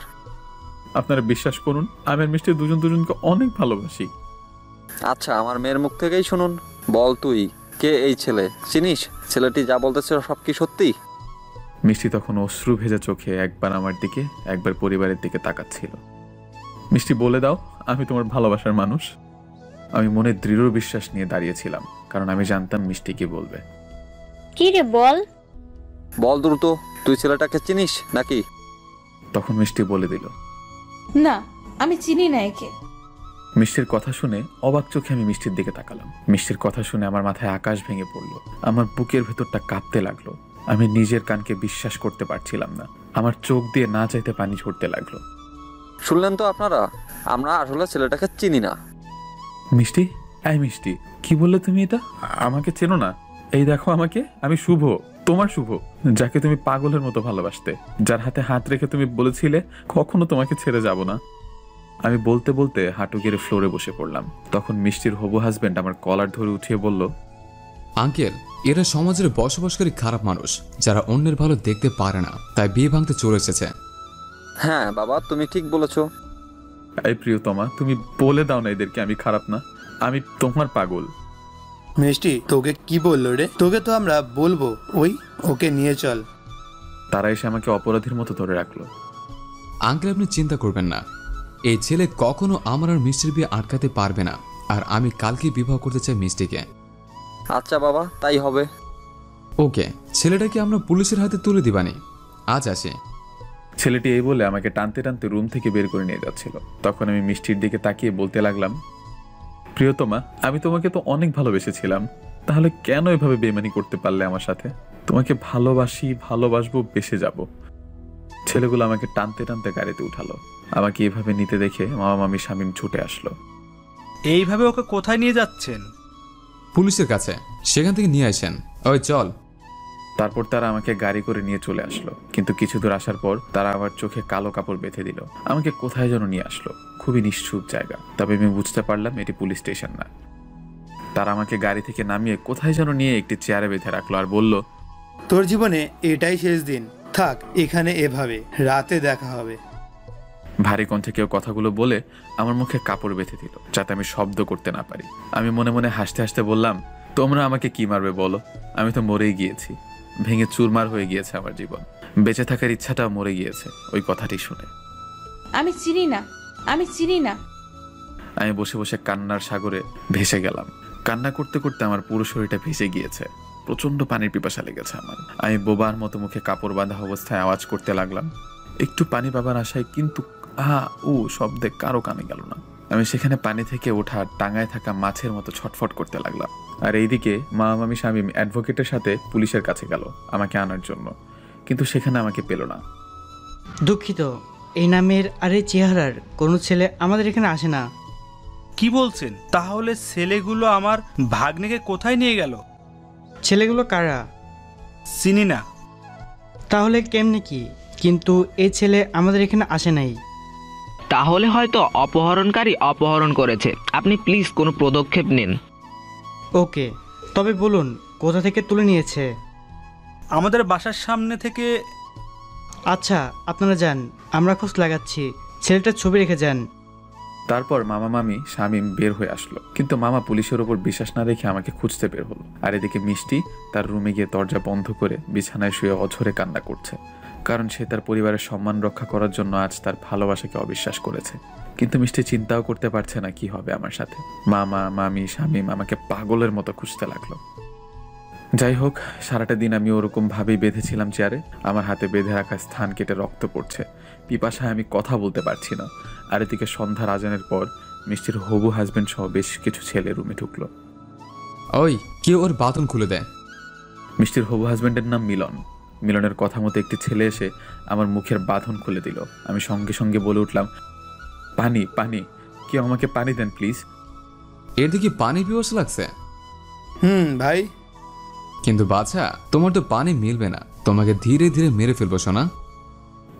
আপনারা বিশ্বাস করুন, আমি আর মিষ্টি দুজনকে অনেক ভালোবাসি। আচ্ছা, আমার মেয়ের মুখ থেকেই শুনুন। বল তুই কে এই ছেলে? চিনিস ছেলেটি যা বলতেছে সব কি সত্যি? মিষ্টি তখন অশ্রু ভেজা চোখে একবার আমার দিকে একবার পরিবারের দিকে তাকাচ্ছিল। মিষ্টি বলে দাও, আমি তোমার ভালোবাসার মানুষ। আমি মনে দৃঢ় বিশ্বাস নিয়ে দাঁড়িয়েছিলাম, কারণ আমি জানতাম মিষ্টি কি বলবে। কি রে বল? বল দ্রুত, তুই ছেলেটাকে চিনিস নাকি? তখন মিষ্টি বলে দিল, না, আমি চিনি না একে। মিষ্টির কথা শুনে অবাক চোখে আমি মিষ্টির দিকে তাকালাম। মিষ্টির কথা শুনে আমার মাথায় আকাশ ভেঙে পড়লো। আমার বুকের ভেতরটা কাঁপতে লাগলো। আমি নিজের কানকে বিশ্বাস করতে পারছিলাম না। আমার চোখ দিয়ে না চাইতে পানি ঝরতে লাগলো। শুনলেন তো আপনারা, আমরা আসলে ছেলেটাকে চিনি না। মিষ্টি, মিষ্টি, কি বললে তুমি? এটা আমাকে চেনো না? এই দেখো আমাকে, আমি শুভ, তোমার শুভ, যাকে তুমি পাগলের মতো ভালোবাসতে, যার হাতে হাত রেখে তুমি বলেছিলে কখনো তোমাকে ছেড়ে যাব না। আমি বলতে বলতে হাঁটু গেড়ে ফ্লোরে বসে পড়লাম। তখন মিষ্টির হবু হাজবেন্ড আমার কলার ধরে উঠিয়ে বলল, আঙ্কেল, এরা সমাজের বসবাসকারী খারাপ মানুষ, যারা অন্যের ভালো দেখতে পারে না, তাই বিয়ে ভাঙতে চলে এসেছে। হ্যাঁ বাবা, তুমি ঠিক বলেছো। এই প্রিয়তমা, তুমি বলে দাও না এদেরকে আমি খারাপ না, আমি তোমার পাগল। মিষ্টি তোকে কি বললো রে? তোকে তো আমরা বলবো, ওকে নিয়ে চল। তারা এসে আমাকে অপরাধীর মতো ধরে রাখলো। আঙ্কেল, আপনি চিন্তা করবেন না, এই ছেলে কখনো আমার আর মিষ্টির বিয়ে আটকাতে পারবে না। আর আমি কালকে বিবাহ করতে চাই মিষ্টিকে। আচ্ছা বাবা, তাই হবে। ওকে, ছেলেটাকে আমরা পুলিশের হাতে তুলে দিবানি। আজ আসে। ছেলেটি এই বলে আমাকে টানতে টানতে রুম থেকে বের করে নিয়ে যাচ্ছিল। তখন আমি মিষ্টির দিকে তাকিয়ে বলতে লাগলাম, প্রিয়তমা, আমি তোমাকে তো অনেক ভালোবেসেছিলাম, তাহলে কেন এভাবে বেমানি করতে পারলে আমার সাথে? তোমাকে ভালোবাসি, ভালোবাসবো, বেসে যাব। ছেলেগুলো আমাকে টানতে টানতে গাড়িতে উঠালো। আমাকে এভাবে নিতে দেখে মামা মামি শামীম ছুটে আসলো। এইভাবে ওকে কোথায় নিয়ে যাচ্ছেন? পুলিশের কাছে, সেখান থেকে নিয়ে আসেন। ওই চল। তারপর তারা আমাকে গাড়ি করে নিয়ে চলে আসলো, কিন্তু কিছু দূর আসার পর তারা আমার চোখে কালো কাপড় বেঁধে দিল। আমাকে কোথায় যেন নিয়ে আসলো, খুবই নিশ্চুপ জায়গা। তবে আমি বুঝতে পারলাম এটি পুলিশ স্টেশন না। তারা আমাকে গাড়ি থেকে নামিয়ে কোথায় যেন নিয়ে একটি চেয়ারে বেঁধে রাখলো আর বলল, তোর জীবনে এটাই শেষ দিন, থাক এখানে এভাবে, রাতে দেখা হবে। ভারী কণ্ঠে কেউ কথাগুলো বলে আমার মুখে কাপড় বেঁধে দিল, যাতে আমি শব্দ করতে না পারি। আমি মনে মনে হাসতে হাসতে বললাম, তোমরা আমাকে কি মারবে বলো? আমি তো মরেই গিয়েছি, ভেঙে চুরমার হয়ে গিয়েছে আমার জীবন, বেঁচে থাকার ইচ্ছাটাও মরে গিয়েছে ওই কথাটি শুনে। আমি চিনি না, আমি চিনি না। আমি বসে বসে কান্নার সাগরে ভেসে গেলাম। কান্না করতে করতে আমার পুরো শরীরটা ভেসে গিয়েছে। প্রচন্ড পানির পিপাসা লেগেছে আমার। আমি বোবার মতো মুখে কাপড় বাঁধা অবস্থায় আওয়াজ করতে লাগলাম, একটু পানি পাবার আশায়, কিন্তু শব্দে কারো কানে গেল না। আমি সেখানে পানি থেকে ওঠা টাঙায় থাকা মাছের মতো ছটফট করতে লাগলাম। আর এইদিকে মামা মামি শামীম অ্যাডভোকেটের সাথে পুলিশের কাছে গেল আমাকে আনার জন্য, কিন্তু সেখানে আমাকে পেল না। দুঃখিত, এই নামের আর এই চেহারার কোনো ছেলে আমাদের এখানে আসে না। কি বলছেন? তাহলে ছেলেগুলো আমার ভাগ্নেকে কোথায় নিয়ে গেল? ছেলেগুলো কারা? চিনি না। তাহলে কেমনে কি? কিন্তু এই ছেলে আমাদের এখানে আসে নাই। তাহলে হয়তো অপহরণকারী অপহরণ করেছে। আপনি প্লিজ কোনো পদক্ষেপ নিন। ওকে, তবে বলুন কোথা থেকে তুলে নিয়েছে? আমাদের বাসার সামনে থেকে। আচ্ছা, আপনারা যান, আমরা খোঁজ লাগাচ্ছি। ছেলেটার ছবি রেখে যান। তারপর মামা মামি শামীম বের হয়ে আসলো, কিন্তু মামা পুলিশের ওপর বিশ্বাস না রেখে আমাকে খুঁজতে বের হলো। আর এদিকে মিষ্টি তার রুমে গিয়ে দরজা বন্ধ করে বিছানায় শুয়ে অঝরে কান্না করছে, কারণ সে তার পরিবারের সম্মান রক্ষা করার জন্য আজ তার ভালোবাসাকে অবিশ্বাস করেছে। কিন্তু মিষ্টি চিন্তাও করতে পারছে না কি হবে আমার সাথে। মামা মামি শামীম আমাকে পাগলের মতো খুঁজতে লাগলো। যাই হোক, সারাটা দিন আমি ওরকম ভাবেই বেঁধেছিলাম চেয়ারে। আমার হাতে বেঁধে রাখা স্থান কেটে রক্ত পড়ছে, পিপাসায় আমি কথা বলতে পারছি না। আর এদিকে সন্ধ্যার আজানের পর মিষ্টির হবু হাজবেন্ড সহ বেশ কিছু ছেলে রুমে ঢুকলো। ওই কেউ ওর বাথরুম খুলে দেয়। মিষ্টির হবু হাজবেন্ডের নাম মিলন। মিলনের কথা মতো একটি ছেলে এসে আমার মুখের বাঁধন খুলে দিল। আমি সঙ্গে সঙ্গে বলে উঠলাম, পানি পানি, কেউ আমাকে পানি দেন প্লিজ। এর দিকে পানি পিপাসা লাগছে? ভাই। কিন্তু বাছা, তোমার তো পানি মিলবে না, তোমাকে ধীরে ধীরে মেরে ফেলবো সোনা।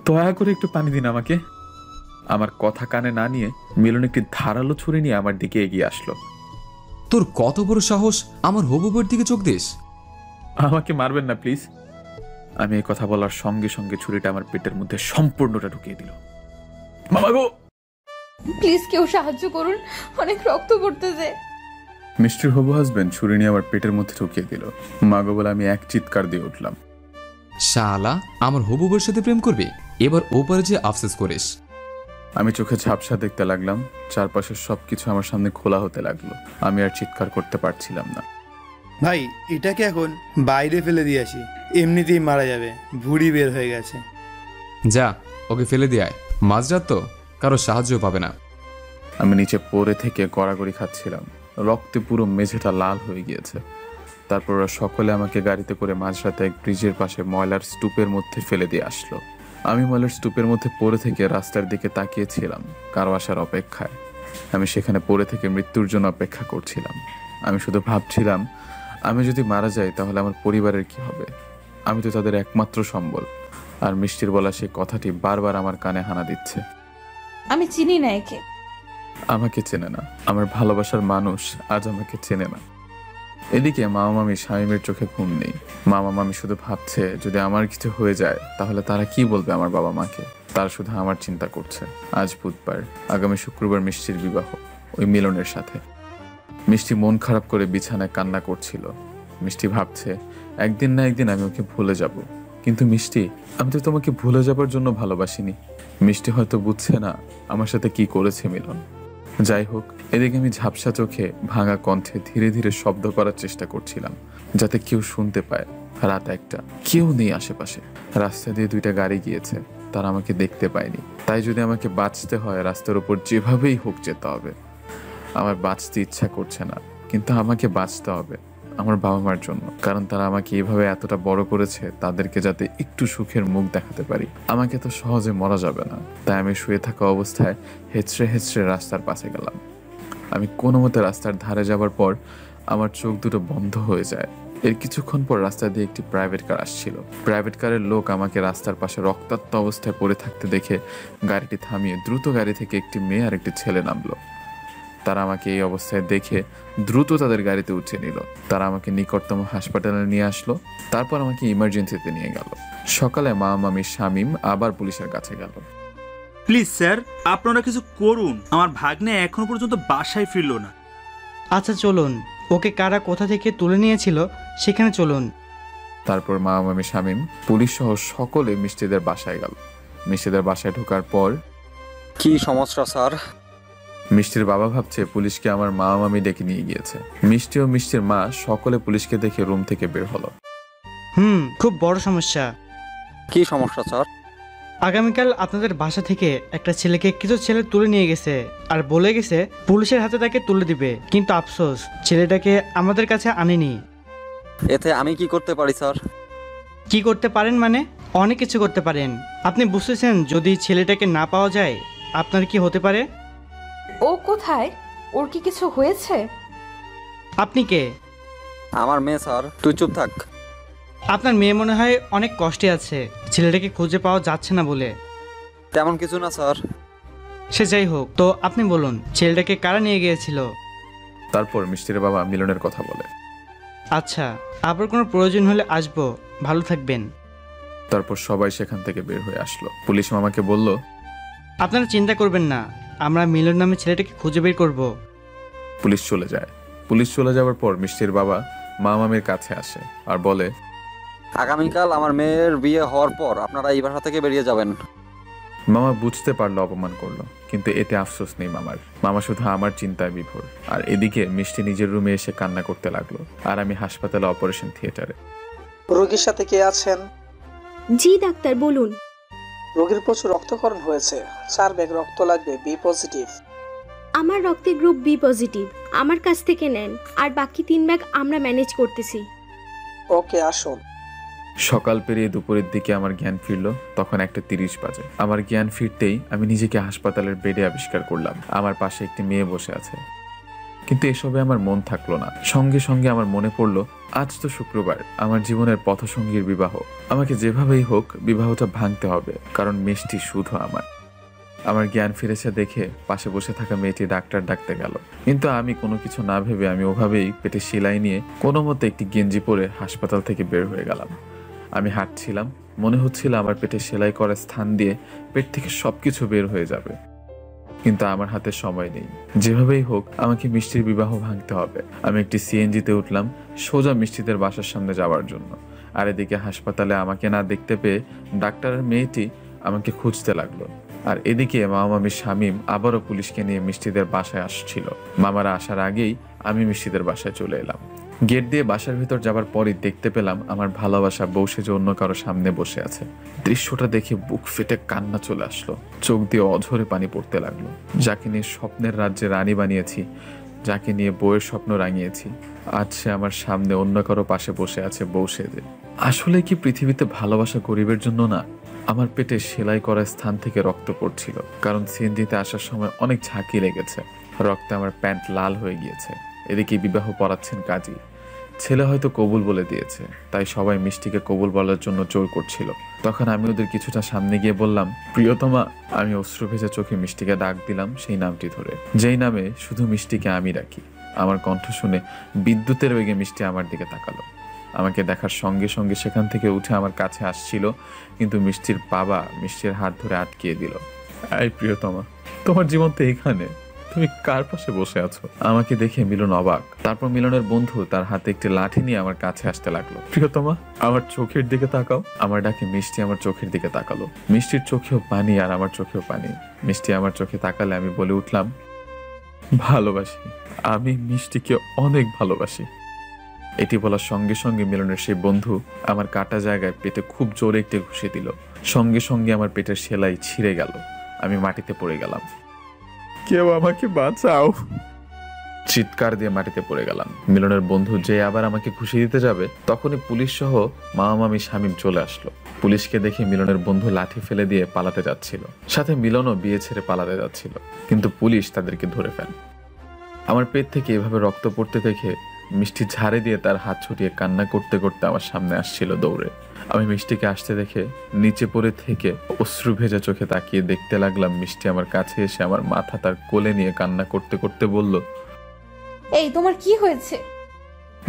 দয়া করে একটু পানি দিন আমাকে। আমার কথা কানে না নিয়ে মিলন একটি ধারালো ছুরি নিয়ে আমার দিকে এগিয়ে আসলো। তোর কত বড় সাহস আমার হবু বউয়ের দিকে চোখ দিস? আমাকে মারবেন না প্লিজ। আমি এই কথা বলার সঙ্গে সঙ্গে ছুরিটা আমার পেটের মধ্যে সম্পূর্ণটা ঢুকিয়ে দিল। মামা গো, প্লিজ কেউ সাহায্য করুন, অনেক রক্ত পড়তেছে। মিষ্টির হবু হাজবেন্ড ছুরি নিয়ে আমার পেটের মধ্যে ঢুকিয়ে দিল। মা গো বলে আমি এক চিৎকার দিয়ে উঠলাম। শালা, আমার হবু বউয়ের সাথে প্রেম করবি? এবার ওপারে যে আফসোস করিস। আমি চোখে ঝাপসা দেখতে লাগলাম। চারপাশের সবকিছু আমার সামনে খোলা হতে লাগলো। আমি আর চিৎকার করতে পারছিলাম না। ভাই, এটাকে এখন বাইরে ফেলে দিয়ে আসি, এমনিতেই মারা যাবে, ভুঁড়ি বের হয়ে গেছে। যা, ওকে ফেলে দিয়ে আয়, মাঝরাত তো, কারো সাহায্য পাবে না। আমি নিচে পড়ে থেকে গড়াগড়ি খাচ্ছিলাম। রক্তে পুরো মেঝেটা লাল হয়ে গিয়েছে। তারপর ওরা সকলে আমাকে গাড়িতে করে মাঝরাতে এক ব্রিজের পাশে ময়লার স্তূপের মধ্যে ফেলে দিয়ে আসলো। আমি ময়লার স্তূপের মধ্যে পড়ে থেকে রাস্তার দিকে তাকিয়েছিলাম কারো আসার অপেক্ষায়। আমি সেখানে পড়ে থেকে মৃত্যুর জন্য অপেক্ষা করছিলাম। আমি শুধু ভাবছিলাম, আমি যদি মারা যাই তাহলে আমার পরিবারের কি হবে? আমি তো তাদের একমাত্র সম্বল। আর মিষ্টির বলা সেই কথাটি বারবার আমার কানে হানা দিচ্ছে। আমি চিনি না একে। আমাকে চেনে না, আমার ভালোবাসার মানুষ আজ আমাকে চেনে না। এদিকে মামা মামি শামীমের চোখে ঘুম নেই। মামা মামি শুধু ভাবছে যদি আমার কিছু হয়ে যায় তাহলে তারা কি বলবে আমার বাবা মাকে। তারা শুধু আমার চিন্তা করছে। আজ বুধবার, আগামী শুক্রবার মিষ্টির বিবাহ ওই মিলনের সাথে। মিষ্টি মন খারাপ করে বিছানায় কান্না করছিল। মিষ্টি ভাবছে একদিন না একদিন আমি ওকে ভুলে যাব। কিন্তু মিষ্টি, আমি তো তোমাকে ভুলে যাবার জন্য ভালোবাসিনি। মিষ্টি হয়তো বুঝছে না আমার সাথে কি করেছে মিলন। যাই হোক, এদিকে আমি ঝাপসা চোখে ভাঙা কণ্ঠে ধীরে ধীরে শব্দ করার চেষ্টা করছিলাম যাতে কেউ শুনতে পায়। রাত 1টা, কেউ নেই আশেপাশে। রাস্তা দিয়ে 2টা গাড়ি গিয়েছে, তারা আমাকে দেখতে পায়নি। তাই যদি আমাকে বাঁচতে হয় রাস্তার উপর যেভাবেই হোক যেতে হবে। আমার বাঁচতে ইচ্ছা করছে না, কিন্তু আমাকে বাঁচতে হবে। আমার বাবা মার জন্য, কারণ তারা আমাকে এইভাবে এতটা বড় করেছে, তাদেরকে যাতে একটু সুখের মুখ দেখাতে পারি। আমাকে তো সহজে মরা যাবে না, তাই আমি শুয়ে থাকা অবস্থায় হেঁচড়ে হেঁচড়ে রাস্তার পাশে গেলাম। আমি কোনো মতে রাস্তার ধারে যাবার পর আমার চোখ দুটো বন্ধ হয়ে যায়। এর কিছুক্ষণ পর রাস্তা দিয়ে একটি প্রাইভেট কার আসছিল। প্রাইভেট কারের লোক আমাকে রাস্তার পাশে রক্তাক্ত অবস্থায় পড়ে থাকতে দেখে গাড়িটি থামিয়ে দ্রুত গাড়ি থেকে একটি মেয়ে আর একটি ছেলে নামলো। তারা আমাকে এই অবস্থায় দেখে দ্রুত তাদের গাড়িতে উঠিয়ে নিল। তারা আমাকে নিকটতম হাসপাতালে নিয়ে আসলো, তারপর আমাকে ইমার্জেন্সিতে নিয়ে গেল। সকালে মা, মামি, শামীম আবার পুলিশের কাছে গেল। প্লিজ স্যার, আপনারা কিছু করুন, আমার ভাগ্নে এখনো পর্যন্ত বাসায় ফিরল না। আচ্ছা চলুন, ওকে কারা কোথা থেকে তুলে নিয়েছিল সেখানে চলুন। তারপর মা, মামি, শামীম, পুলিশ সহ সকলে মিষ্টিদের বাসায় গেল। মিষ্টিদের বাসায় ঢোকার পর কি সমস্যা স্যার? মিষ্টির বাবা ভাবছে পুলিশকে আমার মা, মামি ডেকে নিয়ে গিয়েছে। মিষ্টি ও মিষ্টির মা সকলে পুলিশকে দেখে রুম থেকে বের হলো। খুব বড় সমস্যা। কি সমস্যা স্যার? আগামীকাল আপনাদের বাসা থেকে একটা ছেলেকে কিছু ছেলে তুলে নিয়ে গেছে আর বলে গেছে পুলিশের হাতে তাকে তুলে দিবে, কিন্তু আফসোস ছেলেটাকে আমাদের কাছে আনেনি। এতে আমি কি করতে পারি স্যার? কি করতে পারেন মানে? অনেক কিছু করতে পারেন। আপনি বুঝতেছেন যদি ছেলেটাকে না পাওয়া যায় আপনার কি হতে পারে? ও কোথায়? ওর কি কিছু হয়েছে? আপনি কে? আমার মেয়ে স্যার। তুই চুপ থাক। আপনার মেয়ে মনে হয় অনেক কষ্টে আছে, ছেলেটাকে খুঁজে পাওয়া যাচ্ছে না বলে। তেমন কিছু না স্যার। সে যাই হোক, তো আপনি বলুন ছেলেটাকে কারা নিয়ে গিয়েছিল? তারপর মিষ্টির বাবা মিলনের কথা বলে। আচ্ছা, আবার কোনো প্রয়োজন হলে আসবো, ভালো থাকবেন। তারপর সবাই সেখান থেকে বের হয়ে আসলো। পুলিশ মামাকে বলল, আপনারা চিন্তা করবেন না, আমরা মিলন নামে ছেলেটাকে খুঁজে বের করব। পুলিশ চলে যায়। পুলিশ চলে যাওয়ার পর মিষ্টির বাবা মা, মামির কাছে আসে আর বলে, আগামীকাল আমার মেয়ের বিয়ে হওয়ার পর আপনারা এই বাসা থেকে বেরিয়ে যাবেন। মামা বুঝতে পারলো অপমান করলো, কিন্তু এতে আফসোস নেই মামার। মামা শুধু আমার চিন্তায় বিভোর। আর এদিকে মিষ্টি নিজের রুমে এসে কান্না করতে লাগলো, আর আমি হাসপাতালে অপারেশন থিয়েটারে। রোগীর সাথে কে আছেন? জি ডাক্তার, বলুন। রোগীর প্রচুর রক্তক্ষরণ হয়েছে, 4 ব্যাগ রক্ত লাগবে, বি পজিটিভ। আমার রক্তের গ্রুপ বি পজিটিভ, আমার কাছ থেকে নেন, আর বাকি 3 ব্যাগ আমরা ম্যানেজ করতেছি। ওকে, আসুন। সকাল পেরিয়ে দুপুরের দিকে আমার জ্ঞান ফিরলো। তখন 1:30 বাজে। আমার জ্ঞান ফিরতেই আমি নিজেকে হাসপাতালের বেডে আবিষ্কার করলাম। আমার পাশে একটি মেয়ে বসে আছে, কিন্তু এসবে আমার মন থাকলো না। সঙ্গে সঙ্গে আমার মনে পড়লো আজ তো শুক্রবার, আমার জীবনের পথসঙ্গীর বিবাহ। আমাকে যেভাবেই হোক বিবাহটা ভাঙতে হবে, কারণ মিষ্টি শুধু আমার। আমার জ্ঞান ফিরেছে দেখে পাশে বসে থাকা মেয়েটি ডাক্তার ডাকতে গেল, কিন্তু আমি কোনো কিছু না ভেবে আমি ওভাবেই পেটে সেলাই নিয়ে কোনো মতে একটি গেঞ্জি পরে হাসপাতাল থেকে বের হয়ে গেলাম। আমি হাঁটছিলাম, মনে হচ্ছিল আমার পেটে সেলাই করার স্থান দিয়ে পেট থেকে সবকিছু বের হয়ে যাবে, কিন্তু আমার হাতে সময় নেই। যেভাবেই হোক আমাকে মিষ্টির বিবাহ ভাঙতে হবে। আমি একটি সিএনজিতে উঠলাম সোজা মিষ্টিদের বাসার সামনে যাওয়ার জন্য। আর এদিকে হাসপাতালে আমাকে না দেখতে পেয়ে ডাক্তারের মেয়েটি আমাকে খুঁজতে লাগলো। আর এদিকে মামামি শামীম আবারও পুলিশকে নিয়ে মিষ্টিদের বাসায় আসছিল। মামারা আসার আগেই আমি মিষ্টিদের বাসায় চলে এলাম। গেট দিয়ে বাসার ভিতর যাবার পরই দেখতে পেলাম আমার ভালোবাসা বউ সেজে অন্য কারো সামনে বসে আছে। দৃশ্যটা দেখে বুক ফেটে কান্না চলে আসলো, চোখ দিয়ে অঝরে পানি পড়তে লাগলো। যাকে নিয়ে স্বপ্নের রাজ্যে রানী বানিয়েছি, যাকে নিয়ে বউয়ের স্বপ্ন রাঙিয়েছি, আজ সে আমার সামনে অন্য কারো পাশে বসে আছে বউ সেজে। আসলে কি পৃথিবীতে ভালোবাসা গরিবের জন্য না? আমার পেটে সেলাই করা স্থান থেকে রক্ত পড়ছিল, কারণ সিএনজিতে আসার সময় অনেক ঝাঁকি লেগেছে। রক্তে আমার প্যান্ট লাল হয়ে গিয়েছে। এদিকে বিবাহ পড়াচ্ছেন কাজী। ছেলে হয়তো কবুল বলে দিয়েছে, তাই সবাই মিষ্টিকে কবুল বলার জন্য জোর করছিল। তখন আমি ওদের কিছুটা সামনে গিয়ে বললাম, প্রিয়তমা। আমি অশ্রু ভেজা চোখে মিষ্টিকে ডাক দিলাম সেই নামটি ধরে, যেই নামে শুধু মিষ্টিকে আমি রাখি। আমার কণ্ঠ শুনে বিদ্যুতের বেগে মিষ্টি আমার দিকে তাকালো। আমাকে দেখার সঙ্গে সঙ্গে সেখান থেকে উঠে আমার কাছে আসছিল, কিন্তু মিষ্টির বাবা মিষ্টির হাত ধরে আটকিয়ে দিল। এই প্রিয়তমা, তোমার জীবন তো এখানে, তুমি কার পাশে বসে আছো? আমাকে দেখে মিলন অবাক। তারপর মিলনের বন্ধু তার হাতে একটি লাঠি নিয়ে আমার কাছে আসতে লাগলো। প্রিয়তমা, আমার চোখের দিকে তাকাও। আমার ডাকে মিষ্টি আমার চোখের দিকে তাকালো। মিষ্টির চোখেও পানি আর আমার চোখেও পানি। মিষ্টি আমার চোখে তাকালে আমি বলে উঠলাম, ভালোবাসি, আমি মিষ্টিকে অনেক ভালোবাসি। এটি বলার সঙ্গে সঙ্গে মিলনের সেই বন্ধু আমার কাটা জায়গায় পেটে খুব জোরে একটি ঘুষি দিল। সঙ্গে সঙ্গে আমার পেটের সেলাই ছিঁড়ে গেল। আমি মাটিতে পড়ে গেলাম। কেউ আমাকে বাঁচাও। চিৎকার দিয়ে মাটিতে পড়ে গেলাম। মিলনের বন্ধু যে আবার আমাকে খুশি দিতে যাবে, তখনই পুলিশ সহ মামা মামি শামীম চলে আসলো। পুলিশকে দেখে মিলনের বন্ধু লাঠি ফেলে দিয়ে পালাতে যাচ্ছিল, সাথে মিলনও বিয়ে ছেড়ে পালাতে যাচ্ছিল, কিন্তু পুলিশ তাদেরকে ধরে ফেলে। আমার পেট থেকে এভাবে রক্ত পড়তে দেখে মিষ্টি ঝাড়ে দিয়ে তার হাত ছুটিয়ে কান্না করতে করতে আমার সামনে আসছিল দৌড়ে। আমি মিষ্টিকে আসতে দেখে নিচে পড়ে থেকে অশ্রু ভেজা চোখে তাকিয়ে দেখতে লাগলাম। মিষ্টি আমার কাছে এসে আমার মাথা তার কোলে নিয়ে কান্না করতে করতে বলল, এই তোমার কি হয়েছে?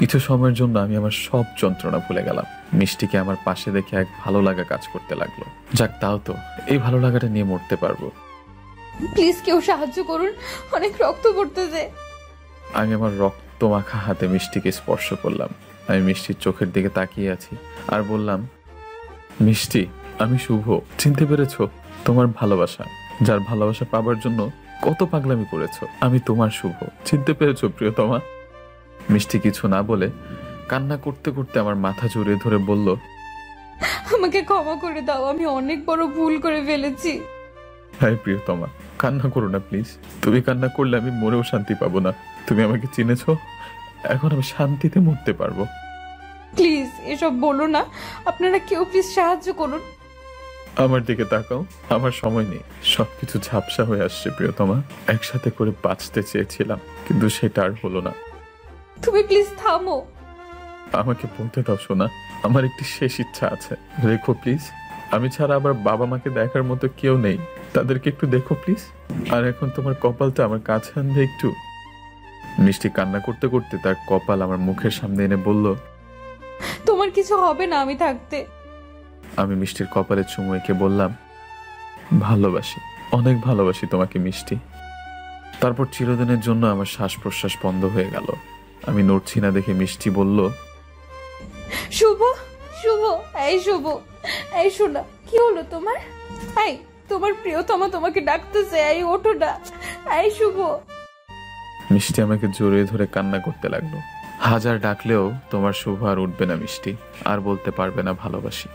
কিছু সময়ের জন্য আমি আমার সব যন্ত্রণা ভুলে গেলাম। মিষ্টিকে আমার পাশে দেখে এক ভালো লাগা কাজ করতে লাগলো। যাক, তাও তো এই ভালো লাগাটা নিয়ে মরতে পারবো। প্লিজ কেউ সাহায্য করুন, অনেক রক্ত পড়তেছে। আমি আমার রক্ত মাখা হাতে মিষ্টিকে স্পর্শ করলাম। আমি মিষ্টির চোখের দিকে তাকিয়ে আছি আর বললাম, মিষ্টি, আমি শুভ, চিনতে পেরেছো? তোমার ভালোবাসা, যার ভালোবাসা পাবার জন্য কত পাগলামি করেছো, আমি তোমার শুভ, চিনতে পেরেছো প্রিয়তমা? মিষ্টি কিছু না বলে কান্না করতে করতে আমার মাথা জড়িয়ে ধরে বলল, আমাকে ক্ষমা করে দাও, আমি অনেক বড় ভুল করে ফেলেছি। হাই প্রিয়তমা, কান্না করো না প্লিজ। তুমি কান্না করলে আমি মরেও শান্তি পাবো না। তুমি আমাকে চিনেছো, এখন আমি শান্তিতে মরতে পারবো। প্লিজ এসব বলো না, আপনারা কেউ প্লিজ সাহায্য করুন। আমার দিকে তাকাও, আমার সময় নেই। সবকিছু ঝাপসা হয়ে আসছে প্রিয়তমা। একসাথে করে বাঁচতে চেয়েছিলাম, কিন্তু সেটা আর হলো না। তুমি প্লিজ থামো। আমাকে বলতে দাও সোনা, আমার একটি শেষ ইচ্ছা আছে, রেখো প্লিজ। আমি ছাড়া আবার বাবা মাকে দেখার মতো কেউ নেই, তাদেরকে একটু দেখো প্লিজ। আর এখন তোমার কপালটা আমার কাছে আনবে একটু। মিষ্টি কান্না করতে করতে তার কপাল আমার মুখের সামনে এনে বলল, তোমার কিছু হবে না আমি থাকতে। আমি মিষ্টির কপালে চুমু এঁকে বললাম, ভালোবাসি, অনেক ভালোবাসি তোমাকে মিষ্টি। তারপর চিরদিনের জন্য আমার শ্বাস প্রশ্বাস বন্ধ হয়ে গেল। আমি নড়ছি না দেখে মিষ্টি বলল, শুভ, শুভ, এই শুভ, এই শোনা, কি হলো তোমার? এই তোমার প্রিয়তমা তোমাকে ডাকতেছে, এই ওঠো না, এই শুভ। মিষ্টি আমাকে জড়িয়ে ধরে কান্না করতে লাগলো। হাজার ডাকলেও তোমার শুভ আর উঠবে না মিষ্টি, আর বলতে পারবে না ভালোবাসি।